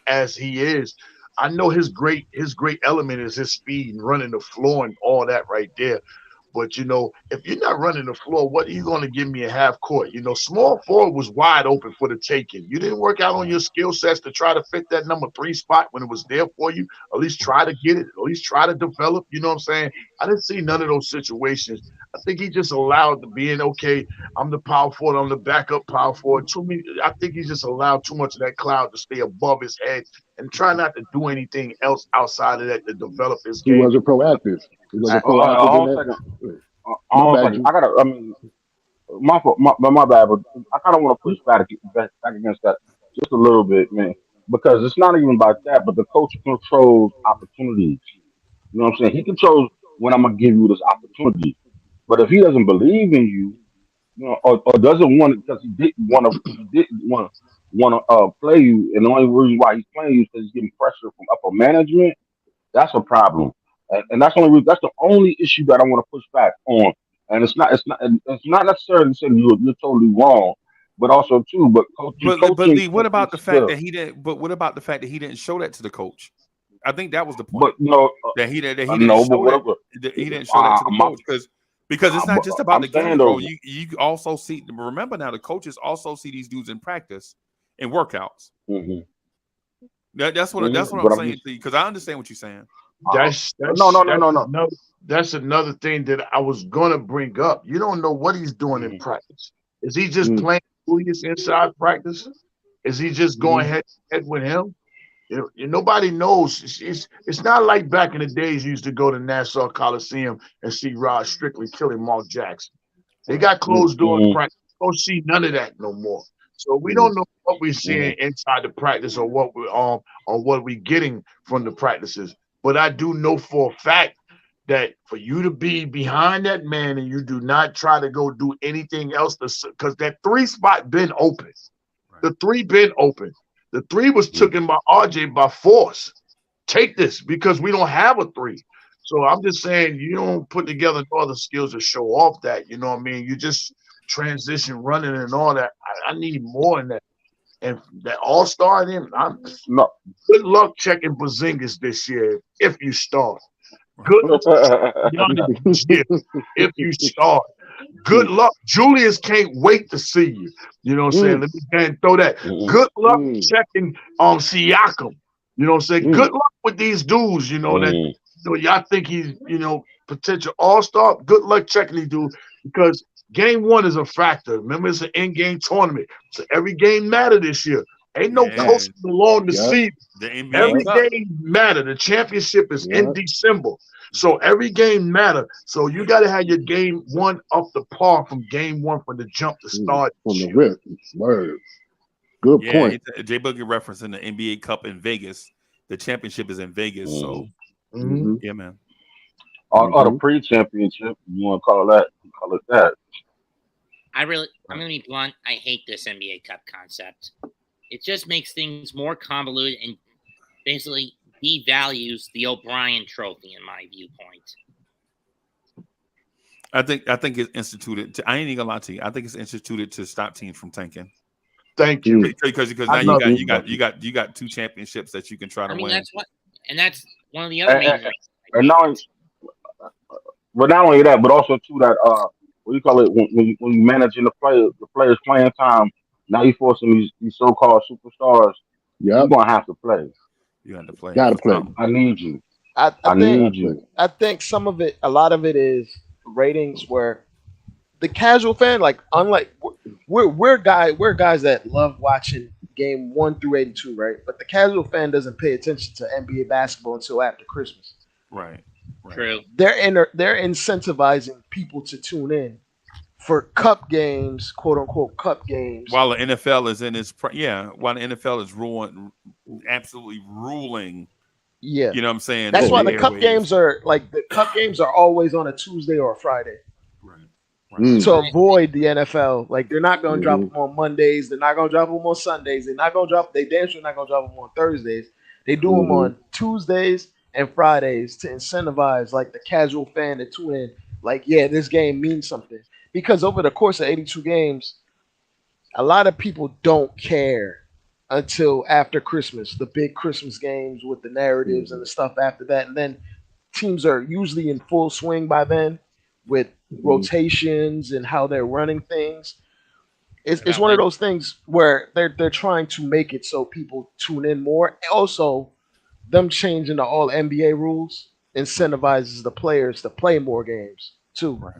as he is, I know his great element is his speed and running the floor and all that right there. But if you're not running the floor, what are you going to give me a half court? Small forward was wide open for the taking. You didn't work out on your skill sets to try to fit that number 3 spot when it was there for you. At least try to get it. At least try to develop. You know what I'm saying? I didn't see none of those situations. I think he just allowed being okay. I'm the power forward. I'm the backup power forward. I think he just allowed too much of that cloud to stay above his head and try not to do anything else outside of that to develop his game. He wasn't proactive. He wasn't proactive. My bad, but I kind of want to push back against that just a little bit, man, because it's not even about that, but the coach controls opportunities. You know what I'm saying? He controls when I'm gonna give you this opportunity. But if he doesn't believe in you, or doesn't want it because he didn't want to play you, and the only reason why he's playing you is because he's getting pressure from upper management, that's a problem. And that's the only issue that I want to push back on. And it's not necessarily saying you're totally wrong, but also too. But Lee, what about the fact that he didn't? But what about the fact that he didn't show that to the coach? I think that was the point. But that he didn't show that to the coach because it's not just about the game, bro. You also see. Remember now, the coaches also see these dudes in practice and workouts. Mm-hmm. That's what I'm saying to you, because I understand what you're saying. No. That's another thing that I was gonna bring up. You don't know what he's doing in practice. Is he just playing Julius inside practice? Is he just going head to head with him? Nobody knows. It's not like back in the days you used to go to Nassau Coliseum and see Rod Strickland killing Mark Jackson. They got closed doors practice. Don't see none of that no more. So we don't know what we're seeing inside the practice or what we're getting from the practices. But I do know for a fact that for you to be behind that man and you do not try to go do anything else, because that 3 spot been open. The 3 been open. The 3 was taken by RJ by force. Take this because we don't have a 3. So I'm just saying you don't put together no other skills to show off that. You know what I mean? You just transition running and all that. I need more in that. And that all-star in, No. good luck checking Porzingis this year if you start. Good luck this year if you start. Good luck. Julius can't wait to see you. You know what I'm saying? Let me go ahead and throw that. Good luck checking Siakam. You know what I'm saying? Good luck with these dudes, that y'all think he's, potential all-star. Good luck checking these dudes because game 1 is a factor. Remember, it's an in-game tournament. So every game matter this year. Ain't no coasting along the season. Every game matter. The championship is in December. So every game matter. So you got to have your game 1 up to par from game 1 for the jump to start. From the rip. Word. Good point. Jay Boogie referencing the NBA Cup in Vegas. The championship is in Vegas. So, yeah, man. Or the pre-championship, you want to call it that. I'm going to be blunt. I hate this NBA Cup concept. It just makes things more convoluted and basically devalues the O'Brien Trophy, in my viewpoint. I think it's instituted. I ain't even gonna lie to you. I think it's instituted to stop teams from tanking. Thank you. Because now you got 2 championships that you can try to win. That's one of the other main reasons. And not only that, but also too that what do you call it when you managing the players playing time. Now you forcing these so-called superstars. You're gonna have to play. You have to play. Gotta play. I need you. I need you. I think a lot of it is ratings where the casual fan, like unlike we're guys that love watching game 1 through 82, right? But the casual fan doesn't pay attention to NBA basketball until after Christmas. Right. True. They're incentivizing people to tune in for cup games, quote unquote cup games. While the NFL is in its while the NFL is absolutely ruling. Yeah. You know what I'm saying? That's why the cup games are always on a Tuesday or a Friday. Right. To avoid the NFL. Like they're not gonna drop them on Mondays, they're not gonna drop them on Sundays, they damn sure not gonna drop them on Thursdays. They do them on Tuesdays and Fridays to incentivize like the casual fan to tune in. Like, yeah, this game means something. Because over the course of 82 games, a lot of people don't care until after Christmas, the big Christmas games with the narratives and the stuff after that. And then teams are usually in full swing by then with rotations and how they're running things. It's one of those things where they're trying to make it so people tune in more. Also, them changing the all NBA rules incentivizes the players to play more games too. Right.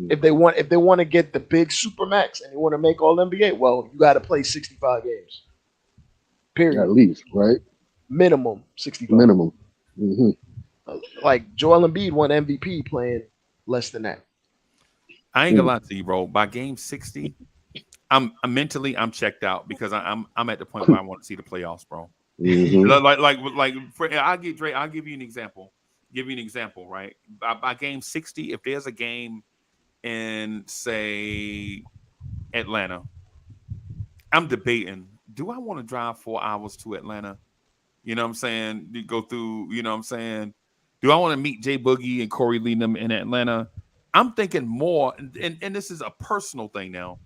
If they want to get the big supermax and they want to make all NBA, well, you got to play 65 games. Period. At least, right? Minimum 65. Minimum. Like Joel Embiid won MVP playing less than that. I ain't gonna lie to you, bro. By game 60, I'm mentally checked out because I'm at the point where I want to see the playoffs, bro. I'll give you an example. Right? By game 60, if there's a game in say Atlanta, I'm debating, do I want to drive 4 hours to Atlanta? You know what I'm saying? You go through, you know what I'm saying? Do I want to meet Jay Boogie and Corey Lee in Atlanta? I'm thinking more, and this is a personal thing now.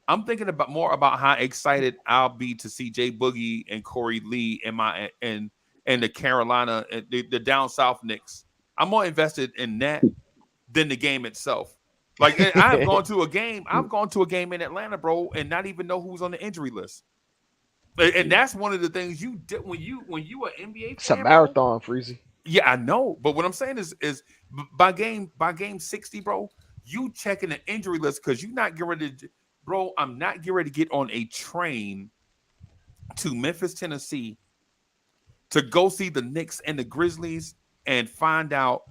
I'm thinking more about how excited I'll be to see Jay Boogie and Corey Lee and the Carolina, the down south Knicks. I'm more invested in that than the game itself. Like I've gone to a game in Atlanta, bro, and not even know who's on the injury list. And that's one of the things you did when you were NBA. It's a marathon, Freezy. Yeah, I know, but what I'm saying is by game 60, bro, you checking the injury list because you're not getting ready to, bro. I'm not getting ready to get on a train to Memphis, Tennessee, to go see the Knicks and the Grizzlies and find out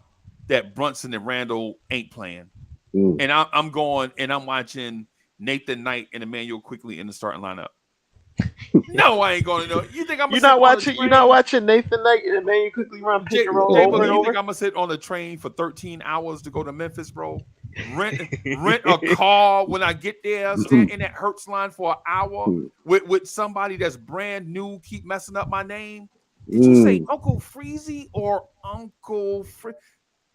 that Brunson and Randle ain't playing. And I'm going and I'm watching Nathan Knight and Emmanuel Quickly in the starting lineup. No, I ain't going to know. You think I'm You're gonna not sit on a watching. You're train? not watching Nathan Knight and then you quickly run pick Jay and roll over Boogie, and you think over. I'm gonna sit on a train for 13 hours to go to Memphis, bro? Rent a car when I get there, stand in that Hertz line for an hour with somebody that's brand new, keep messing up my name. Did you say Uncle Freezy or Uncle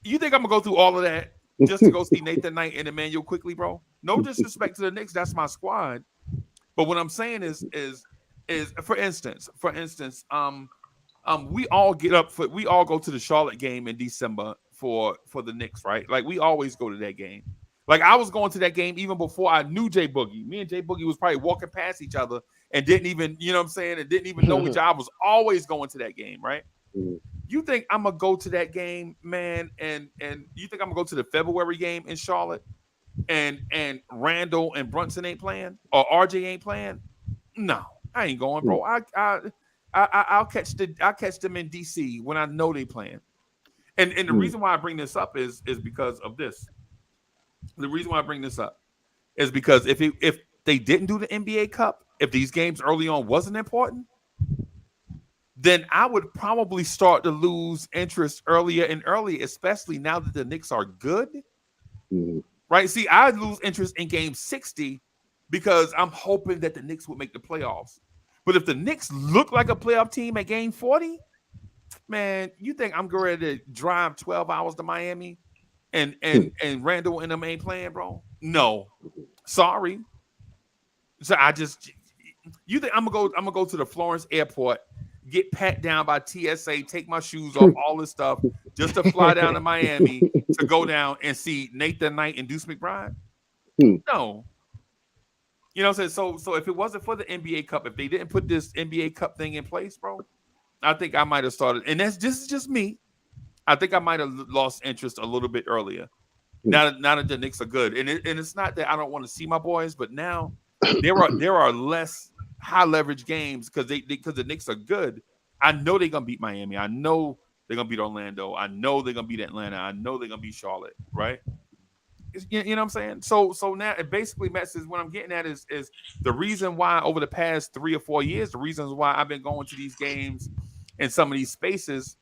You think I'm gonna go through all of that just to go see Nathan Knight and Emmanuel quickly, bro? No disrespect to the Knicks, that's my squad. But what I'm saying is for instance, we all we all go to the Charlotte game in December for the Knicks, right? Like we always go to that game. Like I was going to that game even before I knew Jay Boogie. Me and Jay Boogie was probably walking past each other and didn't even, you know what I'm saying, and didn't even know each other. I was always going to that game, right? You think I'm gonna go to that game, man, and you think I'm gonna go to the February game in Charlotte and Randle and Brunson ain't playing or RJ ain't playing? No, I ain't going, bro. I'll catch them in DC when I know they playing. And the reason why I bring this up is because of this. The reason why I bring this up is because if they didn't do the NBA Cup, if these games early on wasn't important, then I would probably start to lose interest earlier and earlier, especially now that the Knicks are good. Right? See, I'd lose interest in game 60 because I'm hoping that the Knicks would make the playoffs. But if the Knicks look like a playoff team at game 40, man, you think I'm going to drive 12 hours to Miami and Randall and them ain't playing, bro? No. Sorry. So you think I'm gonna go to the Florence airport, get pat down by TSA, take my shoes off, all this stuff, just to fly down to Miami to go down and see Nathan Knight and Deuce McBride? No. You know what I'm saying? So if it wasn't for the NBA Cup, if they didn't put this NBA Cup thing in place, bro, I think I might have started, and this is just me. I think I might have lost interest a little bit earlier. Now that the Knicks are good, and it's not that I don't want to see my boys, but now there are less high leverage games because the Knicks are good. I know they're gonna beat Miami. I know they're gonna beat Orlando. I know they're gonna beat Atlanta. I know they're gonna beat Charlotte. Right? You know what I'm saying? So now it basically messes. What I'm getting at is the reason why over the past 3 or 4 years, the reasons why I've been going to these games in some of these spaces,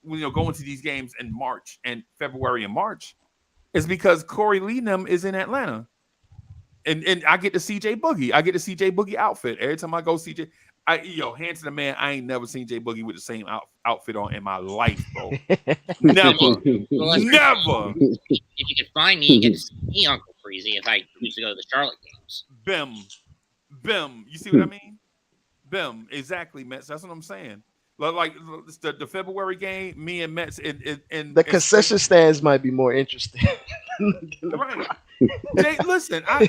going to these games in March and February and March, is because Corey Lee is in Atlanta. And I get to see Jay Boogie. I get to see Jay Boogie outfit. Every time I go see Jay, hands to the man, I ain't never seen Jay Boogie with the same outfit on in my life, bro. Never. Never. If you can find me, you get to see me, Uncle Freezy, if I choose to go to the Charlotte games. Bim. You see what I mean? Bim. Exactly, Mets. That's what I'm saying. Like the February game, me and Mets and the concession stands might be more interesting. Right. Jay, listen, I'm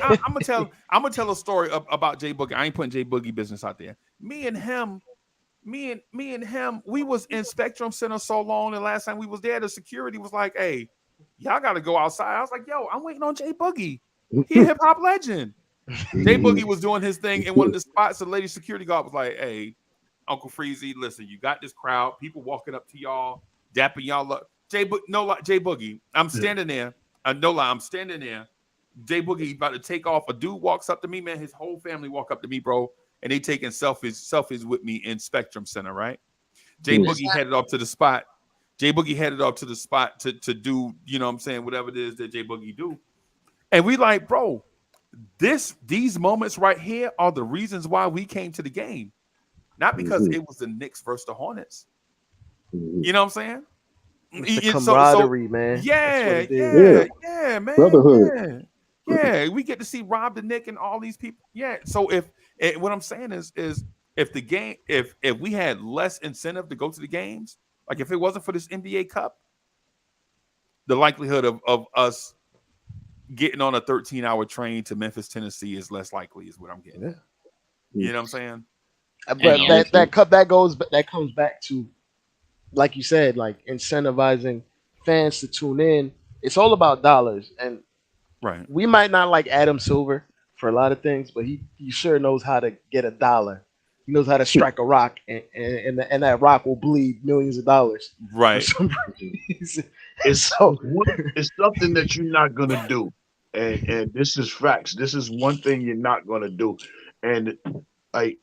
gonna tell a story about Jay Boogie. I ain't putting Jay Boogie business out there. Me and him, we was in Spectrum Center so long, and last time we was there, the security was like, "Hey, y'all got to go outside." I was like, "Yo, I'm waiting on Jay Boogie. He a hip hop legend." Jay Boogie was doing his thing in one of the spots. The lady security guard was like, "Hey, Uncle Freezy, listen, you got this crowd, people walking up to y'all, dapping y'all up." Jay Boogie, I'm standing there. No lie, I'm standing there. Jay Boogie about to take off. A dude walks up to me, man. His whole family walk up to me, bro, and they taking selfies with me in Spectrum Center, right? Jay Boogie headed off to the spot. Jay Boogie headed off to the spot to do, you know what I'm saying, whatever it is that Jay Boogie do. And we like, bro, these moments right here are the reasons why we came to the game. Not because it was the Knicks versus the Hornets. You know what I'm saying? It's the camaraderie, man. Yeah, man. Brotherhood. Yeah, we get to see Rob the Nick and all these people. Yeah. So what I'm saying is if the game, if we had less incentive to go to the games, like if it wasn't for this NBA Cup, the likelihood of us getting on a 13-hour train to Memphis, Tennessee is less likely, is what I'm getting at. You know what I'm saying? But that comes back to, like you said, like incentivizing fans to tune in. It's all about dollars, and right. We might not like Adam Silver for a lot of things, but he sure knows how to get a dollar. He knows how to strike a rock, and that rock will bleed millions of dollars. Right. It's something that you're not gonna do, and this is facts. This is one thing you're not gonna do, and like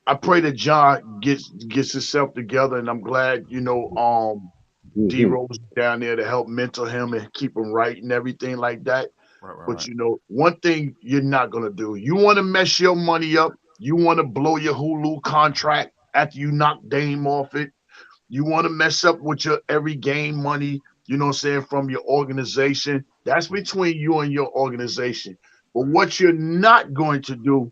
I pray that John gets himself together, and I'm glad D Rose down there to help mentor him and keep him right and everything like that. But one thing you're not gonna do, you want to mess your money up, you want to blow your Hulu contract after you knock Dame off it. You want to mess up with your every game money, you know what I'm saying, from your organization. That's between you and your organization. But what you're not going to do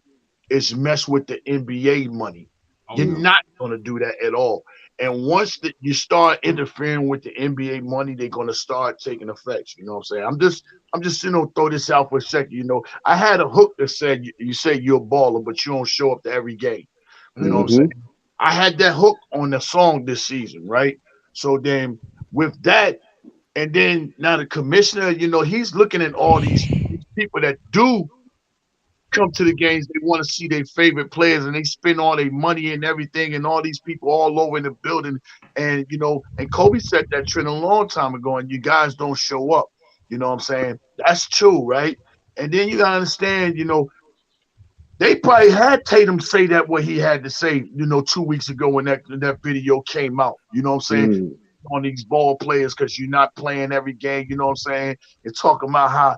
is mess with the NBA money. You're not going to do that at all. And once you start interfering with the NBA money, they're going to start taking effects. You know what I'm saying? I'm just throw this out for a second. I had a hook that said you say you're a baller, but you don't show up to every game. You know what I'm saying? I had that hook on the song this season, right? So then with that, and then now the commissioner, he's looking at all these people that do come to the games. They want to see their favorite players, and they spend all their money and everything, and all these people all over in the building. And and Kobe set that trend a long time ago, and you guys don't show up. You know what I'm saying? That's true, right? And then you gotta understand, they probably had Tatum say that what he had to say, 2 weeks ago when that video came out. You know what I'm saying? On these ball players because you're not playing every game, you know what I'm saying? And talking about how,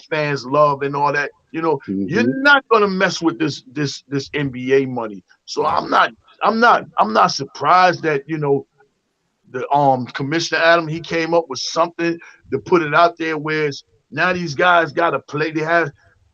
fans love and all that. You're not gonna mess with this NBA money. So I'm not surprised that, the Commissioner Adam, he came up with something to put it out there where now these guys gotta play. They have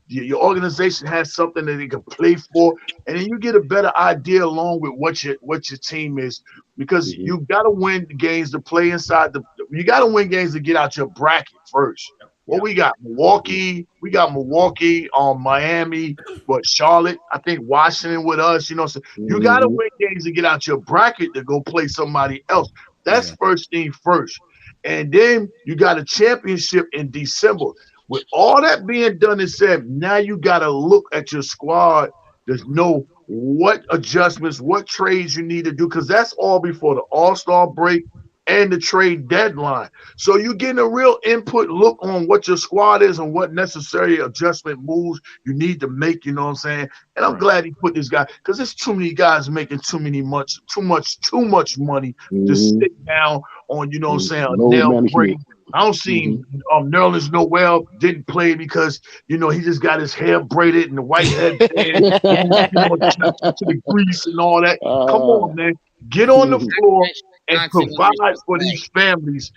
your organization has something that they can play for, and then you get a better idea along with what your team is, because you got to win the games to play inside you got to win games to get out your bracket first. We got Milwaukee, Miami, but Charlotte, I think Washington with us, so you got to win games to get out your bracket to go play somebody else. That's first thing first. And then you got a championship in December. With all that being done and said, now you got to look at your squad to know what adjustments, what trades you need to do, because that's all before the All-Star break and the trade deadline. So you're getting a real input look on what your squad is and what necessary adjustment moves you need to make, you know what I'm saying? And I'm glad he put this guy, because there's too many guys making too much money to sit down on, you know what I'm saying, a nail break. I don't see Nerlens Noel didn't play because he just got his hair braided and the white headband, to the grease and all that. Come on, man, get on the floor and provide for these families,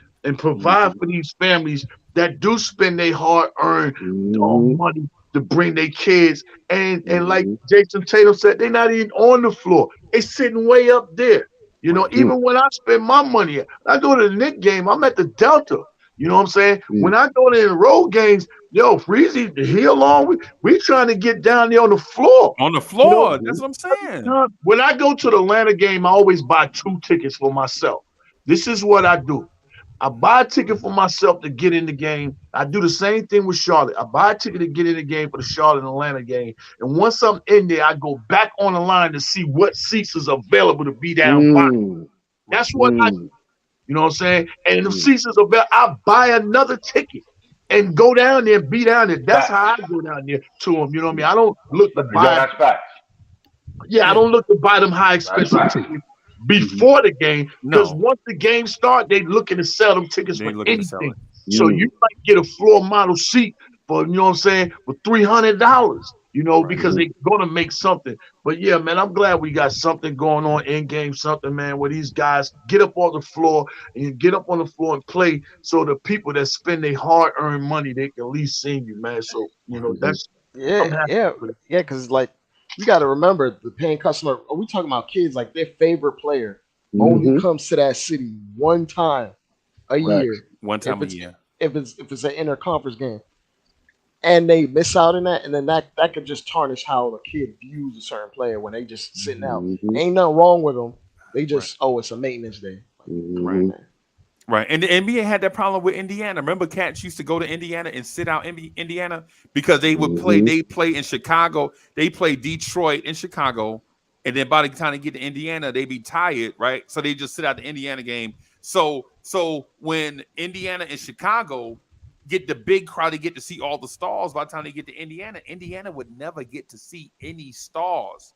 that do spend their hard-earned money to bring their kids. And like Jason Tatum said, they're not even on the floor; they sitting way up there. Even when I spend my money, I go to the Knicks game, I'm at the Delta. You know what I'm saying? When I go to the road games, Freezy, he along, we trying to get down there on the floor. On the floor, that's what I'm saying. When I go to the Atlanta game, I always buy 2 tickets for myself. This is what I do. I buy a ticket for myself to get in the game. I do the same thing with Charlotte. I buy a ticket to get in the game for the Charlotte and Atlanta game. And once I'm in there, I go back on the line to see what seats is available to be down by. That's what I do. You know what I'm saying? And if seats is available, I buy another ticket and go down there and be down there. That's how I go down there to them. You know what I mean? I don't look to buy. I don't look to buy them high expensive tickets before the game, because once the game starts, they looking to sell them tickets for anything. So you might get a floor model seat for, you know what I'm saying, for $300. Because they're gonna make something. But yeah, man, I'm glad we got something going on in game, something, man, where these guys get up on the floor and play, so the people that spend their hard-earned money, they can at least see you, man. So that's because like you got to remember, the paying customer. Are we talking about kids? Like their favorite player only comes to that city one time a year. One time a year. If it's an interconference game. And they miss out on that, and then that could just tarnish how a kid views a certain player when they just sitting out. Ain't nothing wrong with them. They just, it's a maintenance day. Right. And the NBA had that problem with Indiana. Remember, cats used to go to Indiana and sit out in Indiana because they would play. They play in Chicago. They play Detroit and Chicago. And then by the time they get to Indiana, they be tired, right? So they just sit out the Indiana game. So when Indiana and Chicago get the big crowd, they get to see all the stars. By the time they get to Indiana, Indiana would never get to see any stars.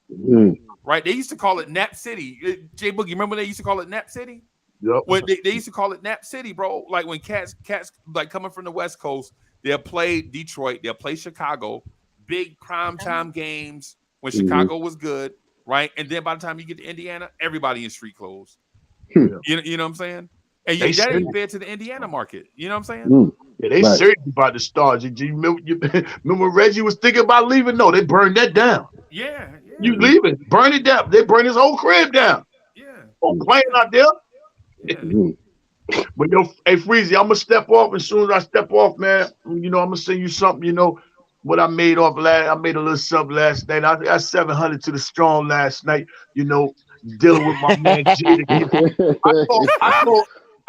Right? They used to call it Nap City. J Boogie, remember they used to call it Nap City? Yep. When they used to call it Nap City, bro. Like when cats like coming from the West Coast, they'll play Detroit, they'll play Chicago, big primetime games when Chicago was good, right? And then by the time you get to Indiana, everybody in street clothes. You know what I'm saying? And that ain't fair to the Indiana market. You know what I'm saying? Yeah, they serious about the stars. You remember Reggie was thinking about leaving? No, they burned that down. Yeah. You leaving? Burn it down. They burned his whole crib down. Yeah. Oh, playing out there. But yo, hey Freezy, I'm gonna step off. As soon as I step off, man, you know, I'm gonna send you something. You know what I made off last? I made a little sub last night. I got 700 to the strong last night. You know, dealing with my man Jada.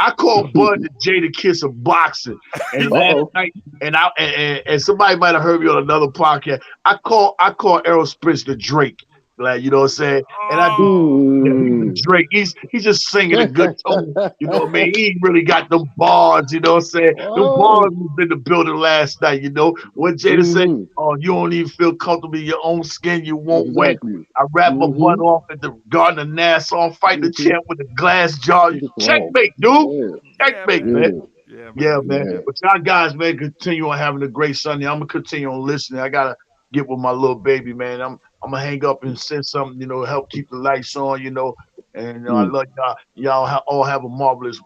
I called Bud the Jada Kiss of boxing, and last night, and somebody might have heard me on another podcast. I call Errol Spence the Drake. Like, you know what I'm saying? And I do Drake. He's just singing a good tone. You know what I mean? He ain't really got them bars, you know what I'm saying? Them bars was in the building last night, you know. What Jada said, oh, you don't even feel comfortable in your own skin, you won't wet. I wrap my butt off at the Garden of Nassau, fight the champ with a glass jar. Checkmate, dude. Checkmate, man. Yeah, man. But y'all guys, man, continue on having a great Sunday. I'm gonna continue on listening. I gotta get with my little baby, man. I'm gonna hang up and send something, you know, help keep the lights on, you know. And I love y'all. Y'all all have a marvelous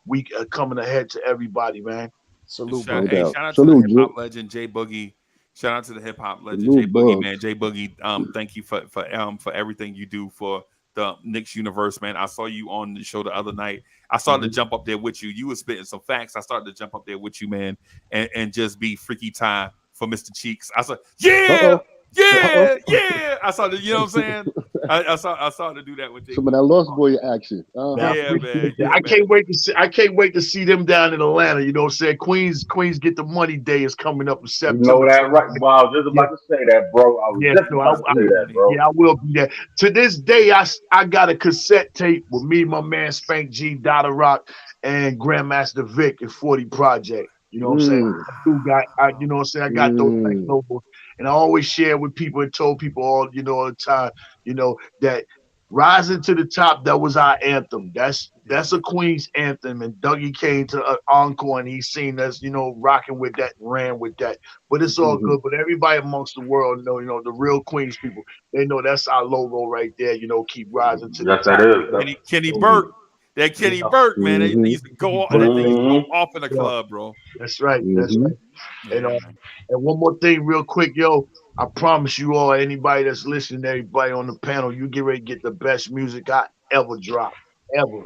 week coming ahead to everybody, man. Salute, shout out to the hip hop legend J Boogie. Shout out to the hip hop legend J Boogie, man. J Boogie, thank you for everything you do for the Knicks universe, man. I saw you on the show the other night. I started to jump up there with you. You were spitting some facts. I started to jump up there with you, man, and just be freaky time for Mr. Cheeks. I said, yeah. I saw the, you know what I'm saying? I saw to do that with you. Some of that Lost Boy action. Yeah, man. I can't wait to see them down in Atlanta. You know what I'm saying? Queens Get the Money Day is coming up in September. You know that, right? Wow, I was just about to say that, bro. I was just about to say that, bro. Yeah, I will be there. To this day, I got a cassette tape with me, my man Spank G, Dada Rock, and Grandmaster Vic and 40 Project. You know what I'm saying? You know what I'm saying? I got those things over. And I always share with people and told people all the time, you know, that Rising to the Top, that was our anthem. That's a Queen's anthem. And Dougie came to an encore and he's seen us, you know, rocking with that, ran with that. But it's all good. But everybody amongst the world know, you know, the real Queens people, they know that's our logo right there, you know, keep rising to the top. That is. Kenny Burke. That Kenny Burke, man, they used to go off, off in the club, bro. That's right. That's right. And one more thing real quick, yo. I promise you all, anybody that's listening, everybody on the panel, you get ready to get the best music I ever dropped. Ever.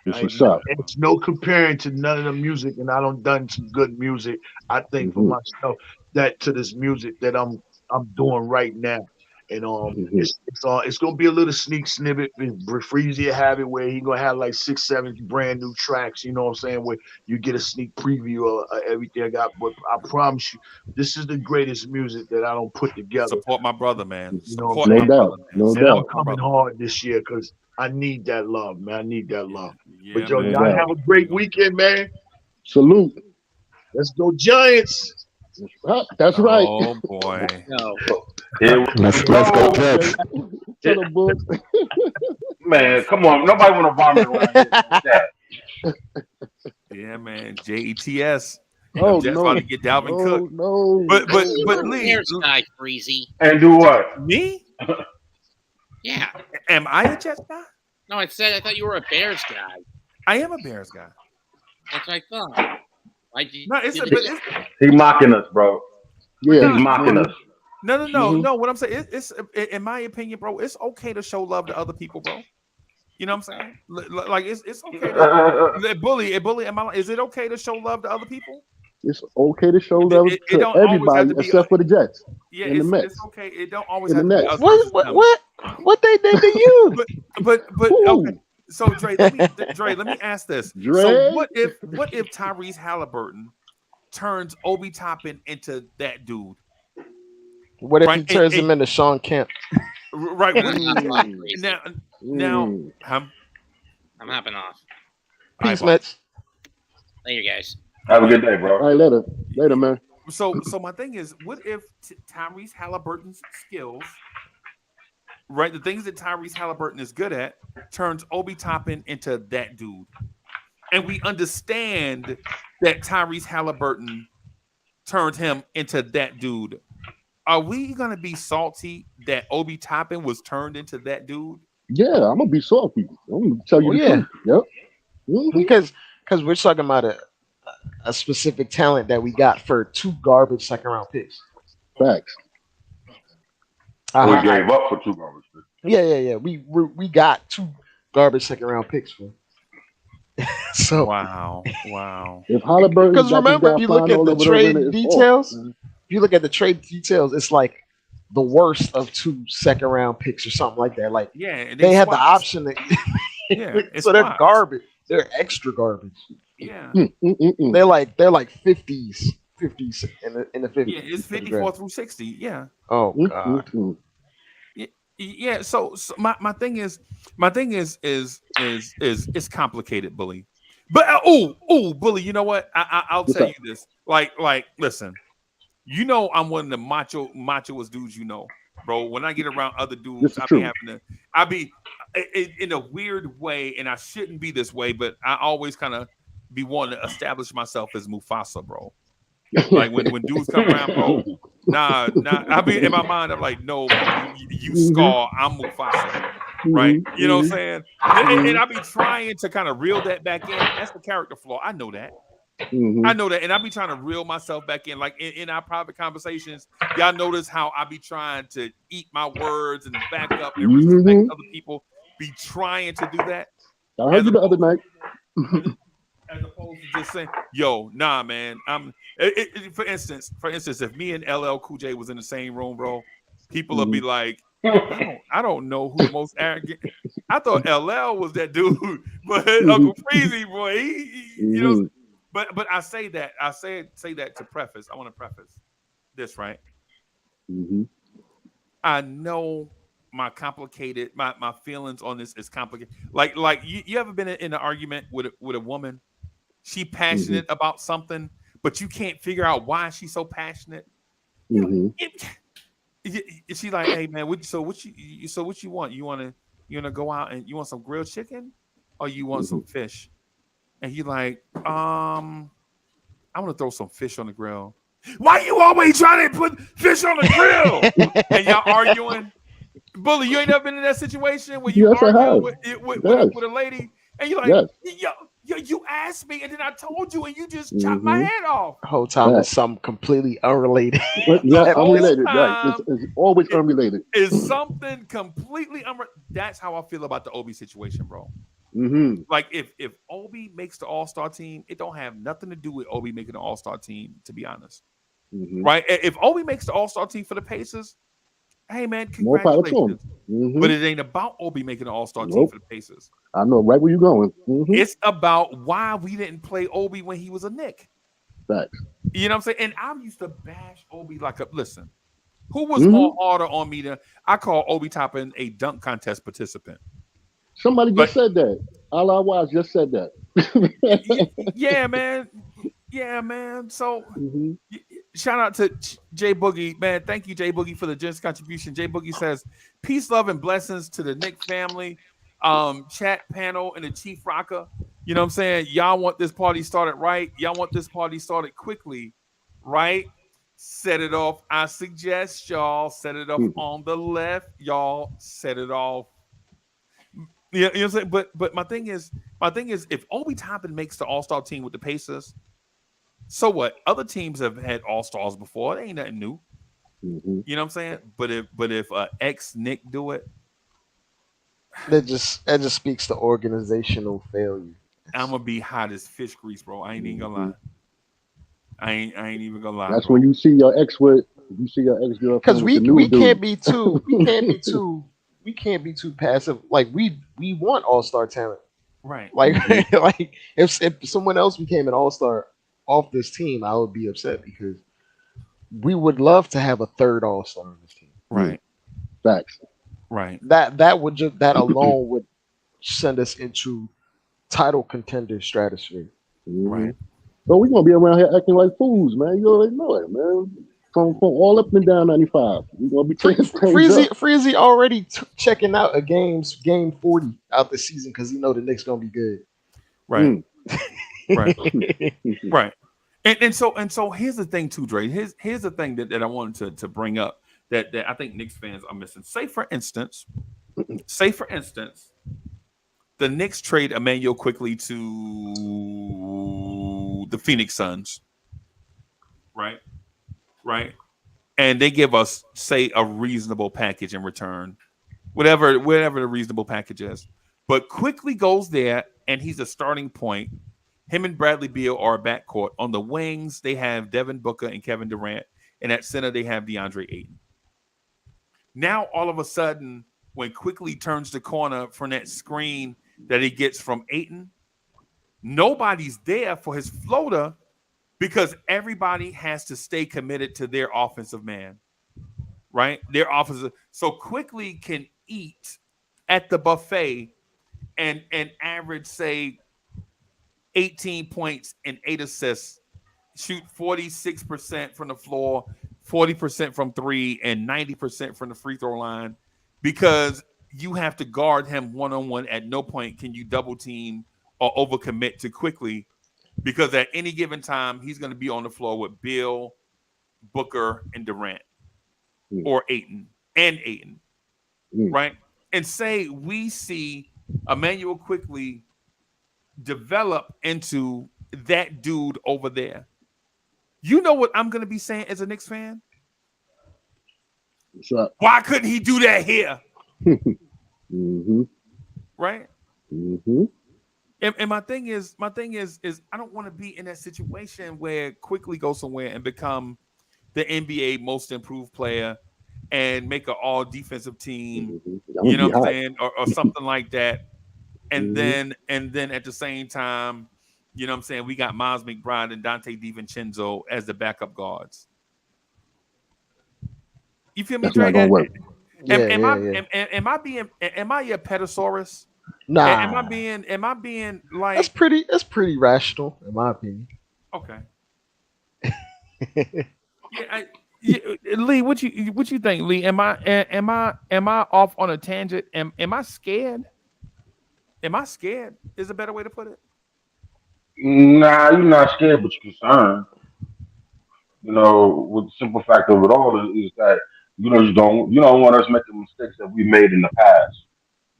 It's no comparing to none of the music, and I done some good music, I think, for myself, that to this music that I'm doing right now. And it's gonna be a little sneak snippet. Freezy have it where he gonna have like 6-7 brand new tracks. You know what I'm saying? Where you get a sneak preview of everything I got. But I promise you, this is the greatest music that I don't put together. Support my brother, man. No doubt. I'm coming hard this year because I need that love, man. I need that love. Yeah, but y'all have a great weekend, man. Salute. Let's go Giants. That's right. Oh boy. Let's go, Jets. Man, come on. Nobody want to vomit around here like that. Yeah, man. JETS. Oh, Jets about to get Dalvin Cook. No. But Lee. Bears guy, Freezy. And do what? Me? Yeah. Am I a Jets guy? No, I thought you were a Bears guy. I am a Bears guy. That's what I thought. He's mocking us, bro. Yeah. He's mocking us. No. What I'm saying, it's in my opinion, bro. It's okay to show love to other people, bro. You know what I'm saying? Like it's okay. Bully. Is it okay to show love to other people? It's okay to show love to everybody except for the Jets. Yeah, and the Mets. It's okay. It don't always have to be us. What they did to you? but okay. So Dre, let me ask this. So what if Tyrese Halliburton turns Obi Toppin into that dude? What if he turns him into Sean Kemp? Right. Now, I'm hopping off. Peace, Mets. Later, guys. Have a good day, bro. All right, later, man. So my thing is, what if Tyrese Halliburton's skills, right, the things that Tyrese Halliburton is good at, turns Obi Toppin into that dude, and we understand that Tyrese Halliburton turned him into that dude. Are we gonna be salty that Obi Toppin was turned into that dude? Yeah, I'm gonna be salty. I'm gonna tell you the truth. Yep. Mm-hmm. Because we're talking about a specific talent that we got for 2 garbage second round picks. Facts. We gave up for 2 garbage picks. Yeah. We got 2 garbage second round picks for. So wow. If Halliburton, because remember, if you look at the trade details, it's like the worst of 2 second round picks or something like that. Like, yeah, they had the option to, so they're garbage. They're extra garbage. Yeah, they're like 50s in the 50s. Yeah, it's 54 through 60. Yeah. Oh God. Yeah. So my thing is it's complicated, Bully. But Bully, you know what? I'll tell you this. Like, listen. You know, I'm one of the machoest dudes. You know, bro. When I get around other dudes, I be in a weird way, and I shouldn't be this way, but I always kind of be wanting to establish myself as Mufasa, bro. Like when dudes come around, bro. Nah. I be in my mind, I'm like, no, you Scar, I'm Mufasa, right? You know what I'm saying? And I be trying to kind of reel that back in. That's the character flaw. I know that. I know that, and I be trying to reel myself back in. Like in our private conversations, y'all notice how I be trying to eat my words and back up and respect other people. Be trying to do that. I heard you the other night. As opposed to just saying, "Yo, nah, man." For instance, if me and LL Cool J was in the same room, bro, people would be like, I don't know who the most arrogant. I thought LL was that dude, but Uncle Freezy, boy, he you know. But I say that to preface. I want to preface this, right? I know my feelings on this is complicated. Like you ever been in an argument with a woman? She passionate about something, but you can't figure out why she's so passionate. She like, hey man, what you want? You wanna go out and you want some grilled chicken, or you want some fish? And he like, I want to throw some fish on the grill. Why you always trying to put fish on the grill? And y'all arguing. Bully, you ain't never been in that situation where you argue with a lady, and you're like, yo, you asked me, and then I told you, and you just chopped my head off. The whole time is something completely unrelated. Unrelated, right? It's always unrelated. It's something completely unrelated. That's how I feel about the Obi situation, bro. Like if Obi makes the All-Star team, it don't have nothing to do with Obi making the All-Star team, to be honest. Right? If Obi makes the All-Star team for the Pacers, hey man, congratulations. But it ain't about Obi making the All-Star team for the Pacers. I know right where you're going. It's about why we didn't play Obi when he was a Knick. Facts. You know what I'm saying? And I used to bash Obi like a listen. Who was more harder on me than I call Obi Toppin a dunk contest participant? Somebody just said that. Allah Wise just said that. Yeah, man. Yeah, man. So shout out to Jay Boogie, man. Thank you, Jay Boogie, for the generous contribution. Jay Boogie says, peace, love, and blessings to the Knick family, chat panel, and the Chief Rocker. You know what I'm saying? Y'all want this party started right. Y'all want this party started quickly, right? Set it off. I suggest y'all set it off on the left. Y'all set it off. Yeah, you know what I'm saying? But my thing is, if Obi Toppin makes the All-Star team with the Pacers, so what? Other teams have had All-Stars before. It ain't nothing new. You know what I'm saying? But if ex-Knick do it, that just speaks to organizational failure. I'm gonna be hot as fish grease, bro. I ain't even gonna lie. I ain't even gonna lie. That's bro. When you see your ex with you see your ex girlfriend. Because we can't be too passive. Like we want all-star talent, right? Like like if someone else became an all-star off this team, I would be upset because we would love to have a third all-star on this team. Right. Facts. Right. That alone would send us into title contender stratosphere. Right. So we gonna be around here acting like fools, man. You already know it, man. From all up and down 95. We gonna be taking things up. Freezy already checking out a game 40 out the season because he know the Knicks gonna be good. Right. Right. Right. And so here's the thing too, Dre. Here's the thing that I wanted to bring up that I think Knicks fans are missing. Say for instance, the Knicks trade Emmanuel quickly to the Phoenix Suns. Right. Right. And they give us, say, a reasonable package in return. Whatever the reasonable package is. But quickly goes there and he's a starting point. Him and Bradley Beal are a backcourt. On the wings, they have Devin Booker and Kevin Durant. And at center, they have DeAndre Ayton. Now, all of a sudden, when Quickly turns the corner from that screen that he gets from Ayton, nobody's there for his floater because everybody has to stay committed to their offensive man, right? Their offensive. So Quickly can eat at the buffet and average, say, 18 points and 8 assists, shoot 46% from the floor, 40% from three, and 90% from the free throw line because you have to guard him one-on-one. At no point can you double team or overcommit to Quickly because at any given time, he's going to be on the floor with Bill, Booker, and Durant or Ayton, right? And say we see Emmanuel Quickly develop into that dude over there. You know what I'm going to be saying as a Knicks fan? Why couldn't he do that here? Right? And my thing is I don't want to be in that situation where Quickly go somewhere and become the NBA most improved player and make an all defensive team, you know what I'm saying, or something like that. And then at the same time, you know what I'm saying, we got Miles McBride and Dante DiVincenzo as the backup guards. You feel me, Dre? Am I a petasaurus? Nah. Am I being like that's pretty rational in my opinion. Okay. Lee, what you think, Lee? Am I off on a tangent? Am I scared? Am I scared? Is a better way to put it. Nah, you're not scared, but you're concerned. You know, with the simple fact of it all is that you don't want us making mistakes that we made in the past.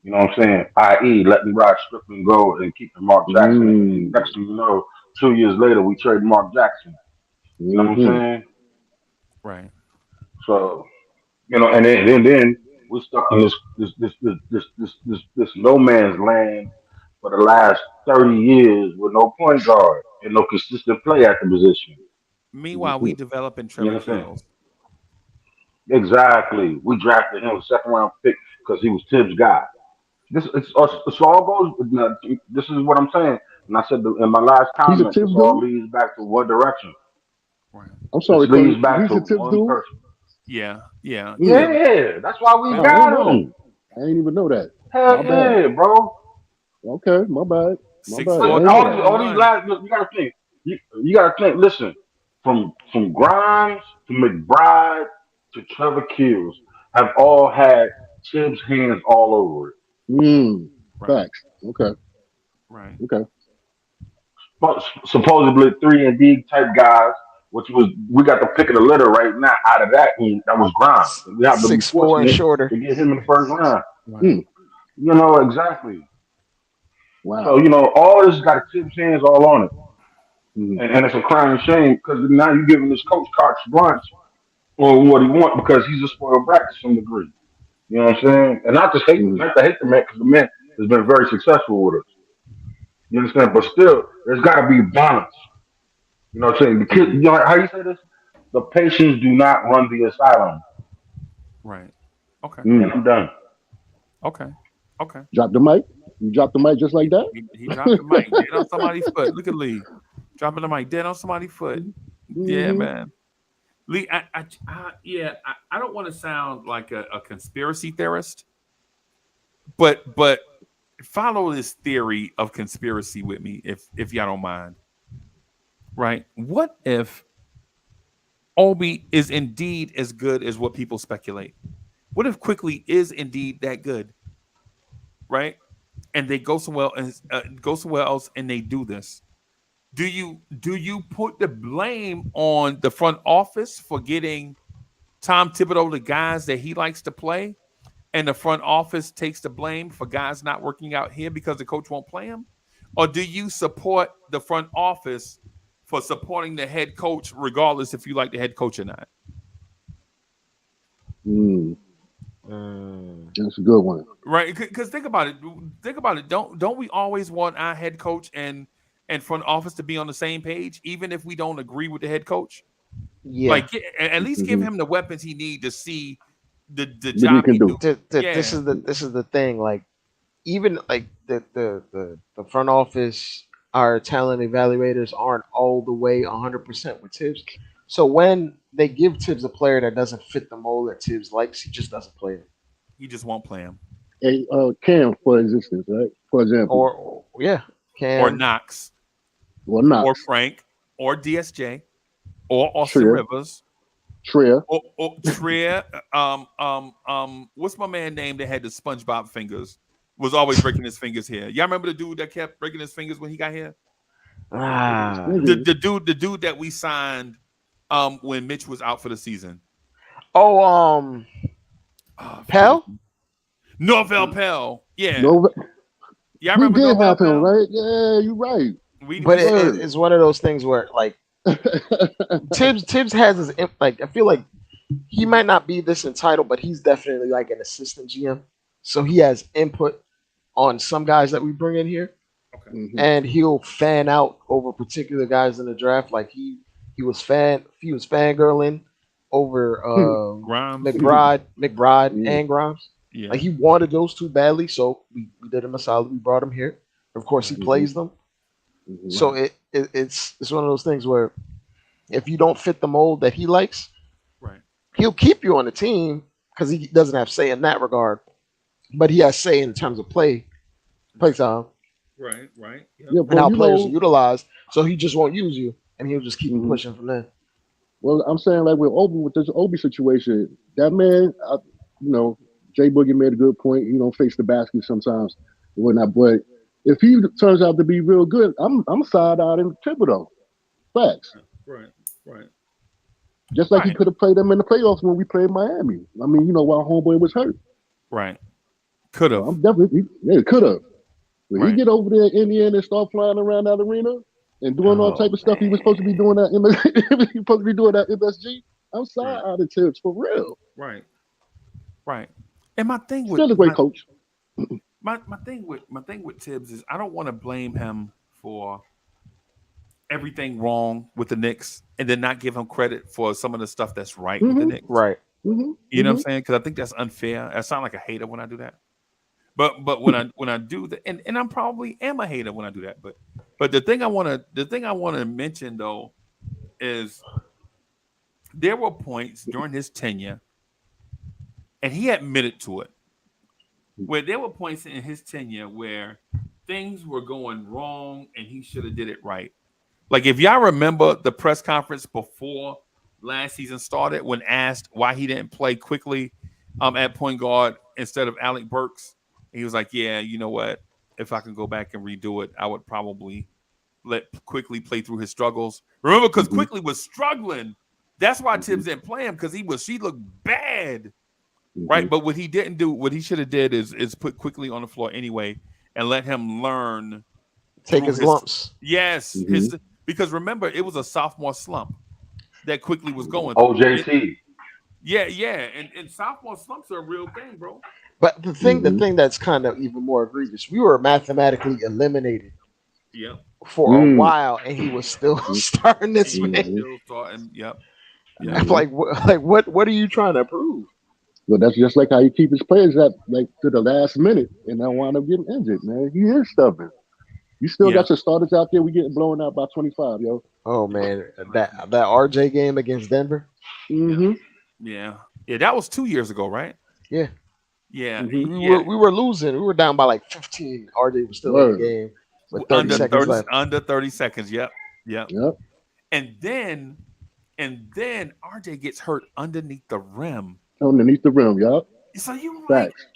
You know what I'm saying? I.e., letting Rod Strickland go and keeping Mark Jackson. And next thing you know, 2 years later, we trade Mark Jackson. You know what I'm saying? Right. So, and then we're stuck in this no man's land for the last 30 years with no point guard and no consistent play at the position. Meanwhile, we developing Trevor Keels. Exactly. We drafted him a second round pick because he was Tibbs' guy. This all goes. This is what I'm saying, and I said in my last comment. This all leads back to what direction? Right. I'm sorry, this leads back to one dude? person. Yeah. That's why we got him. I didn't even know that. Hell yeah, bro. Okay, my bad. All these last, you gotta think. You gotta think. Listen, from Grimes to McBride to Trevor Keels have all had Tibbs' hands all over it. Facts. Okay. Right. Okay. Supposedly 3-and-D type guys, we got the pick of the litter right now. Out of that was Grimes. We have 6'4" and shorter to get him in the first round. Right. You know exactly. Wow. So all this got Tibbs' hands all on it, and it's a crying shame because now you're giving this coach carte blanche on what he wants because he's a spoiled brat to some degree. You know what I'm saying? And not to hate the man because the man has been very successful with us. You understand? But still, there's got to be balance. You know what I'm saying? The kid, how you say this? The patients do not run the asylum. Right. Okay. And I'm done. Okay. Drop the mic. You drop the mic just like that? He dropped the mic dead on somebody's foot. Look at Lee. Dropping the mic dead on somebody's foot. Yeah, man. Lee, I don't want to sound like a conspiracy theorist, but follow this theory of conspiracy with me if y'all don't mind. right? What if Obi is indeed as good as what people speculate? What if Quickly is indeed that good, right? And they go somewhere else and they do this. Do you put the blame on the front office for getting Tom Thibodeau the guys that he likes to play, and the front office takes the blame for guys not working out here because the coach won't play him? Or do you support the front office for supporting the head coach, regardless if you like the head coach or not? That's a good one. Right? Because think about it. Think about it. Don't we always want our head coach and front office to be on the same page, even if we don't agree with the head coach? Yeah. Like, at least give him the weapons he needs to see the What job he he can do. do. This is the thing. Like, even like the front office, our talent evaluators aren't all the way 100% with Tibbs. So when they give Tibbs a player that doesn't fit the mold that Tibbs likes, he just doesn't play him. He just won't play him. A Cam, for existence, right? For example, Or yeah, Or Cam. Knox, or not or Frank, or DSJ, or Austin Trier. Rivers, Trier. or Trier. What's my man name that had the SpongeBob fingers? Was always breaking his fingers here. Y'all remember the dude that kept breaking his fingers when he got here? The dude that we signed when Mitch was out for the season. Pell? Norvell Pell. Yeah. No, Yeah, I we remember did Norvell have him, Pell. right? Yeah, you're right. But it's one of those things where like Tibbs has his like, I feel like he might not be this entitled, but he's definitely like an assistant GM. So he has input on some guys that we bring in here. And he'll fan out over particular guys in the draft. Like he was fangirling over Grimes. McBride and Grimes. Yeah. Like he wanted those two badly, so we did him a solid. We brought him here. Of course, he plays them. So it's one of those things where if you don't fit the mold that he likes, right, he'll keep you on the team because he doesn't have say in that regard, but he has say in terms of play time. Right. Yep. Yeah, And how players are utilized. So he just won't use you, and he'll just keep you pushing from there. Well, I'm saying like with this Obi situation, that man, Jay Boogie made a good point. You don't face the basket sometimes and whatnot, but if he turns out to be real good, I'm side out in Thibodeau. Facts. Right. Just like he could have played them in the playoffs when we played Miami. I mean, while homeboy was hurt. Right. Could have. I'm definitely could have. When Right. he get over there in Indiana and start flying around that arena and doing all type of stuff he was supposed to be doing at MSG, I'm side out of Tibbs for real. Right. And my thing with Still a great coach. My thing with Tibbs is I don't want to blame him for everything wrong with the Knicks and then not give him credit for some of the stuff that's right with the Knicks. Right. You know what I'm saying? Because I think that's unfair. I sound like a hater when I do that. But when I do that, and I probably am a hater when I do that. But the thing I want to mention though is there were points during his tenure, and he admitted to it, where there were points in his tenure where things were going wrong and he should have did it right. Like if y'all remember the press conference before last season started, when asked why he didn't play Quickly at point guard instead of Alec Burks, and he was like, "Yeah, you know what? If I can go back and redo it, I would probably let Quickly play through his struggles." Remember, because Quickly was struggling. That's why Tibbs didn't play him, because she looked bad. Right, but what he didn't do, what he should have did is put Quickly on the floor anyway and let him learn, take his lumps. Yes, because remember it was a sophomore slump that Quickly was going through. OJT. And sophomore slumps are a real thing, bro. But the thing that's kind of even more egregious, we were mathematically eliminated. For a while, and he was still starting this man. Still starting, I'm like, what are you trying to prove? Well, that's just like how you keep his players up like to the last minute and then wind up getting injured, man. He is stubborn. You still got your starters out there. We getting blown out by 25, yo. Oh man, that RJ game against Denver. Yeah, that was 2 years ago, right? Yeah. We were losing. We were down by like 15. RJ was still in the game with 30 seconds left. Under 30 seconds. Yep. and then RJ gets hurt underneath the rim. Underneath the rim, y'all. So you like, Facts.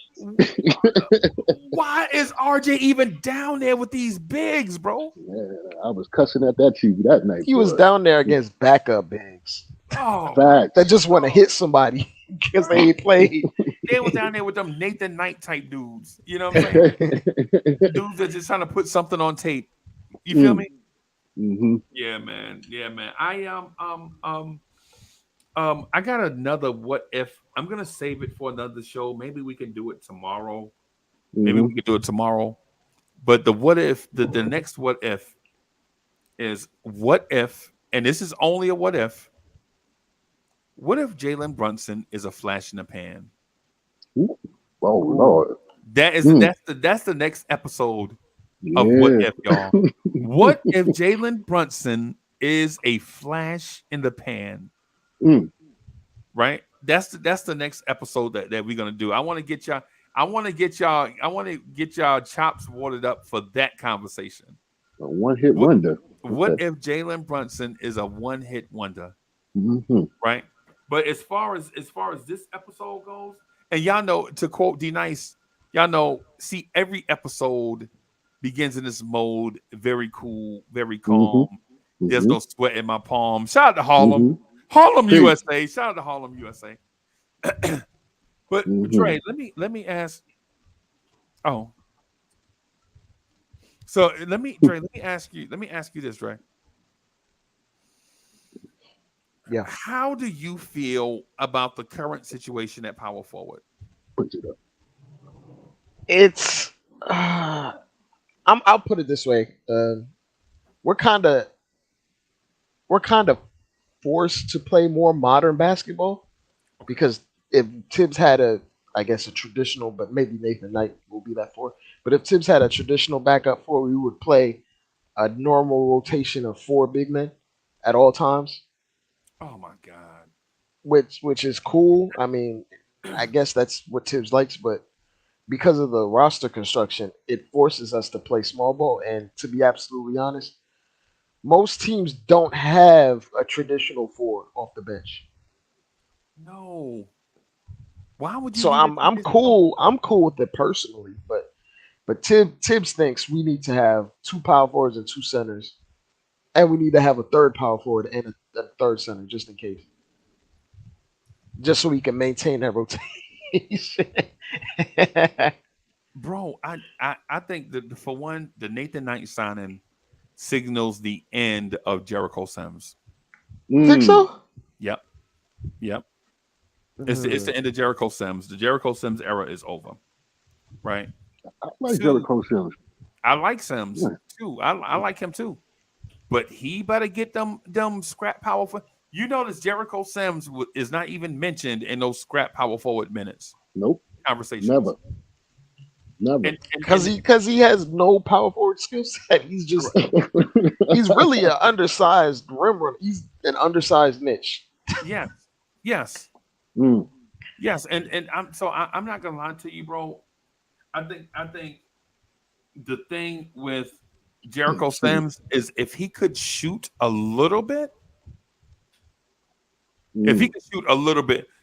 why is RJ even down there with these bigs, bro? Man, I was cussing at that TV that night. He was boy. down there against backup bigs Oh, Facts. that just want to hit somebody because they ain't played. they was down there with them Nathan Knight type dudes. You know what I'm saying? Dudes that just trying to put something on tape. You feel me? Mm-hmm. Yeah, man. Yeah, man. I got another what if. I'm gonna save it for another show. Maybe we can do it tomorrow. Maybe we can do it tomorrow. But the what if, the next what if is what if, and this is only a what if. What if Jalen Brunson is a flash in the pan? Oh Lord. That's the next episode of Yeah. what if, y'all. What if Jalen Brunson is a flash in the pan? Right? That's the next episode that we're gonna do. I want to get y'all chops watered up for that conversation. A one-hit wonder. What Okay. if Jalen Brunson is a one-hit wonder? Mm-hmm. Right? But as far as this episode goes, and y'all know, to quote D Nice, y'all know, see, every episode begins in this mode, very cool, very calm. There's no sweat in my palm. Shout out to Harlem. Harlem, Peace. USA. Shout out to Harlem, USA. But Dre, let me ask. Oh, so let me ask you this, Dre. Yeah. How do you feel about the current situation at power forward? Put it up. It's I'll put it this way. We're kind of forced to play more modern basketball because if Tibbs had a traditional, but maybe Nathan Knight will be that four. But if Tibbs had a traditional backup four, we would play a normal rotation of four big men at all times. Oh my God. Which is cool. I mean, I guess that's what Tibbs likes, but because of the roster construction, it forces us to play small ball. And to be absolutely honest, most teams don't have a traditional four off the bench. No. Why would you? So I'm cool. I'm cool with it personally, but Tibbs thinks we need to have two power forwards and two centers, and we need to have a third power forward and a third center just in case, just so we can maintain that rotation. Bro, I think that for one, the Nathan Knight signing signals the end of Jericho Sims. Think so? Yep. It's the end of Jericho Sims. The Jericho Sims era is over. Right? I like Jericho Sims. I like Sims too. I like him too. But he better get them scrap power for. You notice Jericho Sims is not even mentioned in those scrap power forward minutes. Nope. Conversations. Never. Because he has no power forward skill set. He's just he's really an undersized rim runner. He's an undersized niche. Yes. Yes, and I'm not gonna lie to you, bro. I think the thing with Jericho Sims is if he could shoot a little bit,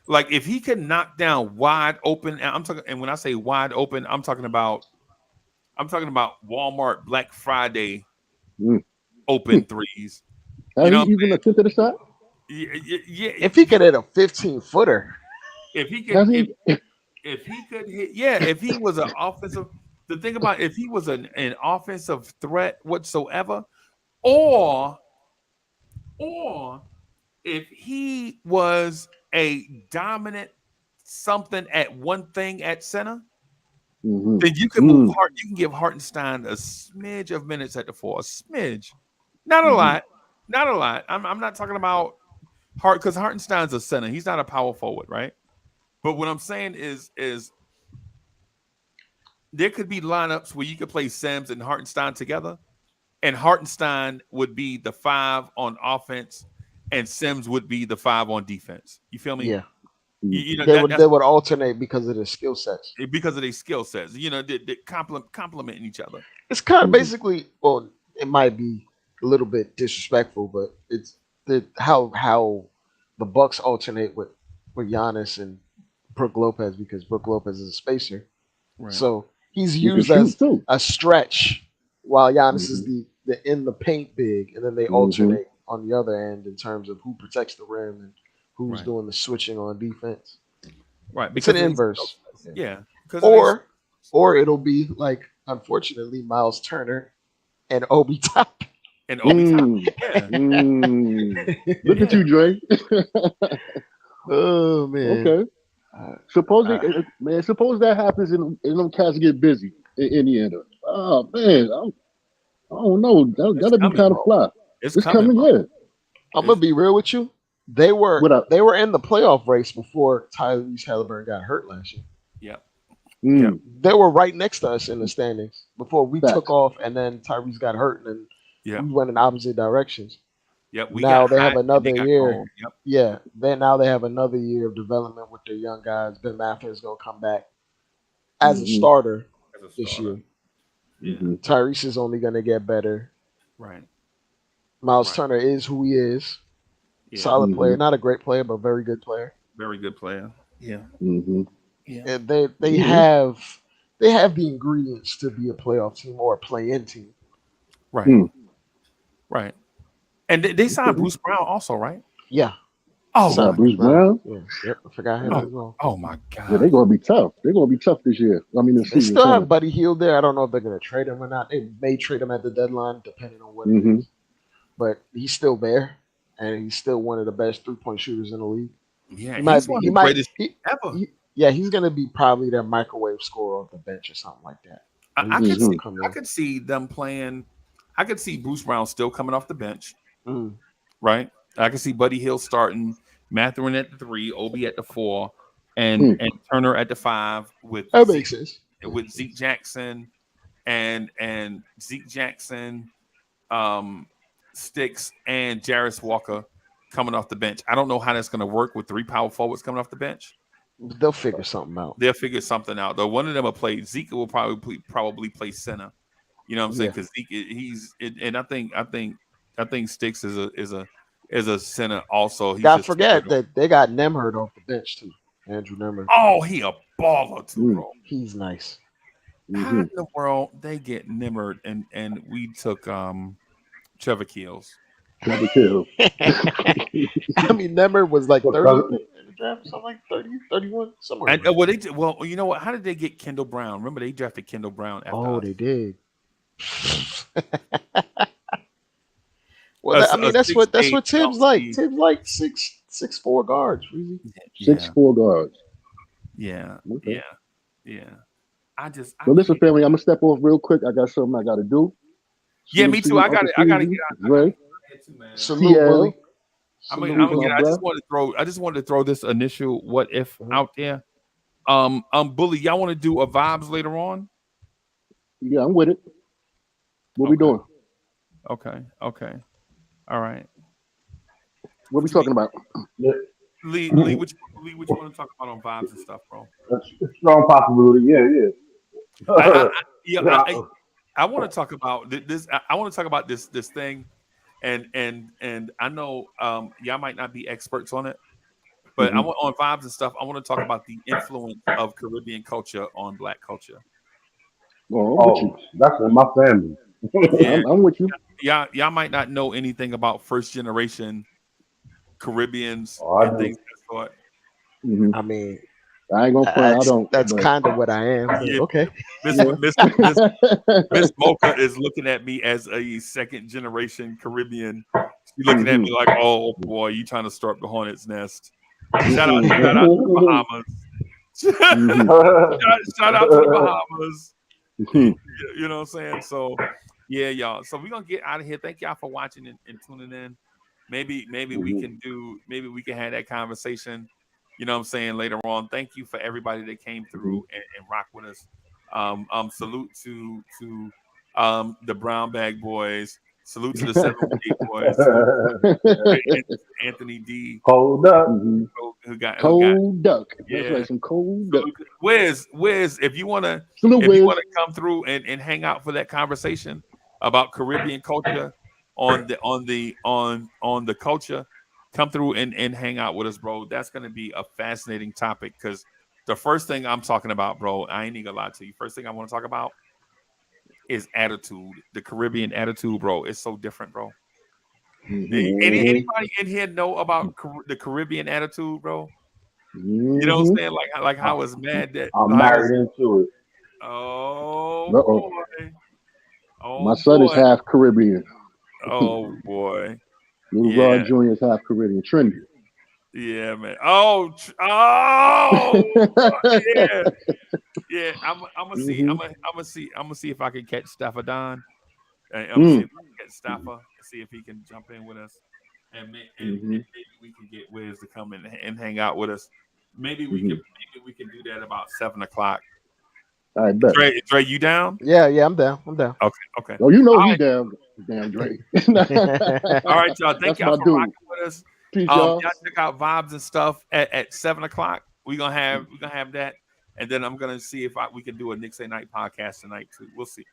like if he could knock down wide open, and I'm talking, and when I say wide open, I'm talking about Walmart Black Friday open threes. Has he even attempted a shot? Yeah. If he could hit a 15-footer, if he could hit, if he was an offensive, the thing about if he was an offensive threat whatsoever, or if he was a dominant something at one thing at center, then you can move Hart. You can give Hartenstein a smidge of minutes at the four, a smidge, not a lot. I'm not talking about Hart because Hartenstein's a center. He's not a power forward, right? But what I'm saying is there could be lineups where you could play Sims and Hartenstein together, and Hartenstein would be the 5 on offense, and Sims would be the 5 on defense. You feel me? yeah, You know, they would alternate because of their skill sets. Because of their skill sets. You know, they complementing each other. It's kind of basically, well, it might be a little bit disrespectful, but it's how the Bucks alternate with Giannis and Brook Lopez because Brook Lopez is a spacer. Right. So he's He can used shoot as too. a stretch while Giannis is Mhm. the in the paint big, and then they Mhm. alternate on the other end in terms of who protects the rim and who's Right. doing the switching on defense. Right. It's an Because of these inverse. skills. Yeah. Because of these. Or it'll be like unfortunately Miles Turner and Obi Toppin. And Obi Toppin. Mm. Yeah. Look at Yeah. you, Dre. Oh man. Okay. Suppose man, suppose that happens and them cats get busy in Indiana. Oh man, I don't know. It's That'll be coming, kind of bro. fly. It's It's coming, coming, bro. yeah. I'm gonna be real with you. They What up? were in the playoff race before Tyrese Halliburton got hurt last year. Yep. Mm. They were right next to us in the standings before we Facts. took off, and then Tyrese got hurt, and Yep. we went in opposite directions. Yep. We Now got they have hot and another they got year. cold. Yep. Yeah, now they have another year of development with their young guys. Ben Mathurin is gonna come back as a Mhm. starter As a this starter. year. Yeah. Mhm. Tyrese is only gonna get better. Right. Miles Right. Turner is who he is. Yeah. Solid Mhm. player, not a great player, but very good player. Very good player. Yeah. Mhm. Yeah. And they Mhm. have the ingredients to be a playoff team or a play-in team. Right. Mm. Right. And they signed Bruce Brown also, right? Yeah. Oh, Nah, Signed Bruce Brown. Yeah. Yep. I forgot him as well. oh my Yeah, God. they're gonna be tough. They're gonna be tough this year. I mean, this They season. still have Sorry. Buddy Hield there. I don't know if they're gonna trade him or not. They may trade him at the deadline, depending on what it Mhm. is. But he's still there, and he's still one of the best 3-point shooters in the league. Yeah. He might He's be. one He of the might. greatest ever. Yeah, he's gonna be probably their microwave scorer off the bench or something like that. I He's could just see. gonna come I in. could see them playing. I could see Bruce Brown still coming off the bench. Mm. Right. I could see Buddy Hill starting, Mathurin at the 3, Obi at the 4, Mm. and Turner at the 5 with That makes sense. Zeke Jackson and Zeke Jackson, Sticks and Jarris Walker coming off the bench. I don't know how that's going to work with 3 power forwards coming off the bench. They'll figure something out. They'll figure something out. Though one of them will play. Zeke will probably play center. You know what I'm saying? Yeah. Because Zeke, and I think Sticks is a center also. He's Gotta just forget that they got Nemhard off the bench too. Andrew Nemhard. Oh, he a baller too, bro. He's nice. How in the world they get Nimmered and we took Trevor Keels? Trevor Kill. I mean, Nemhard was like 30 Because- in the draft, something like 30, 31, somewhere. And around. well, you know what? How did they get Kendall Brown? Remember they drafted Kendall Brown after Oh, us. they did. Well, I mean, that's what 6'8" Tibbs like. LC. Tibbs like 6'4" guards. Really. 6'4" guards. Yeah, Okay. yeah. I Well, listen, family, I'm gonna step off real quick. I got something I gotta do. Yeah, me too. I gotta get out. Right. Salute, CL. Willie. I'm Salute, gonna get. my I bro. just wanted to throw this initial what if out there. Bully, y'all want to do a vibes later on? Yeah, I'm with it. What we doing? Okay. All right. What we talking about? Lee, what you want to talk about on vibes and stuff, bro? That's a strong possibility. Yeah. I want to talk about this. I want to talk about this thing, and I know y'all might not be experts on it, but I want on vibes and stuff. I want to talk about the influence of Caribbean culture on Black culture. Well, that's in my family. Yeah. I'm with you. Y'all might not know anything about first generation Caribbeans I and do. things of that Mhm. I mean, I ain't gonna front. I don't. that's but- kind of what I am. but Yeah. Okay. Miss Mocha is looking at me as a second generation Caribbean. She's looking at me like, oh boy, you trying to start the hornet's nest. Shout out to the Bahamas. Shout out to the Bahamas. You know what I'm saying? So yeah, y'all. So we're gonna get out of here. Thank y'all for watching and tuning in. Maybe we can have that conversation, you know what I'm saying, later on. Thank you for everybody that came through and rock with us. Salute to the Brown Bag Boys. Salute to the 718 Boys. Salute to Anthony D. Hold up. Who got Cold duck. That's Yeah. right, some cold duck. Wiz, if you wanna Salute, Wiz. come through and hang out for that conversation about Caribbean culture, on the culture, come through and hang out with us, bro. That's gonna be a fascinating topic because the first thing I'm talking about, bro, I ain't even gonna lie to you. First thing I want to talk about is attitude, the Caribbean attitude, bro. It's so different, bro. Anybody in here know about the Caribbean attitude, bro? You know what I'm saying? Like how it's mad that I'm married into it. oh Uh-oh. boy. Oh My son is boy. half Caribbean. Oh boy. Little Yeah. Rod Jr. is half Caribbean. Trendy. Yeah, man. Oh, yeah. Yeah, I'm gonna see. I'm gonna see if I can catch Staffa Don. I'm gonna see if I can catch Staffa and see if he can jump in with us, and maybe we can get Wiz to come in and hang out with us. Maybe we can do that about 7:00. All right, bet. Dre, you down? Yeah, I'm down. I'm down. Okay. Oh, you know All he right. damn Drake. All right, y'all. Thank That's y'all my for dude. rocking with us. Peace, Y'all y'all. check out Vibes and stuff at 7:00. We're gonna have that, and then I'm gonna see if we can do a Nick Say Night podcast tonight too. We'll see.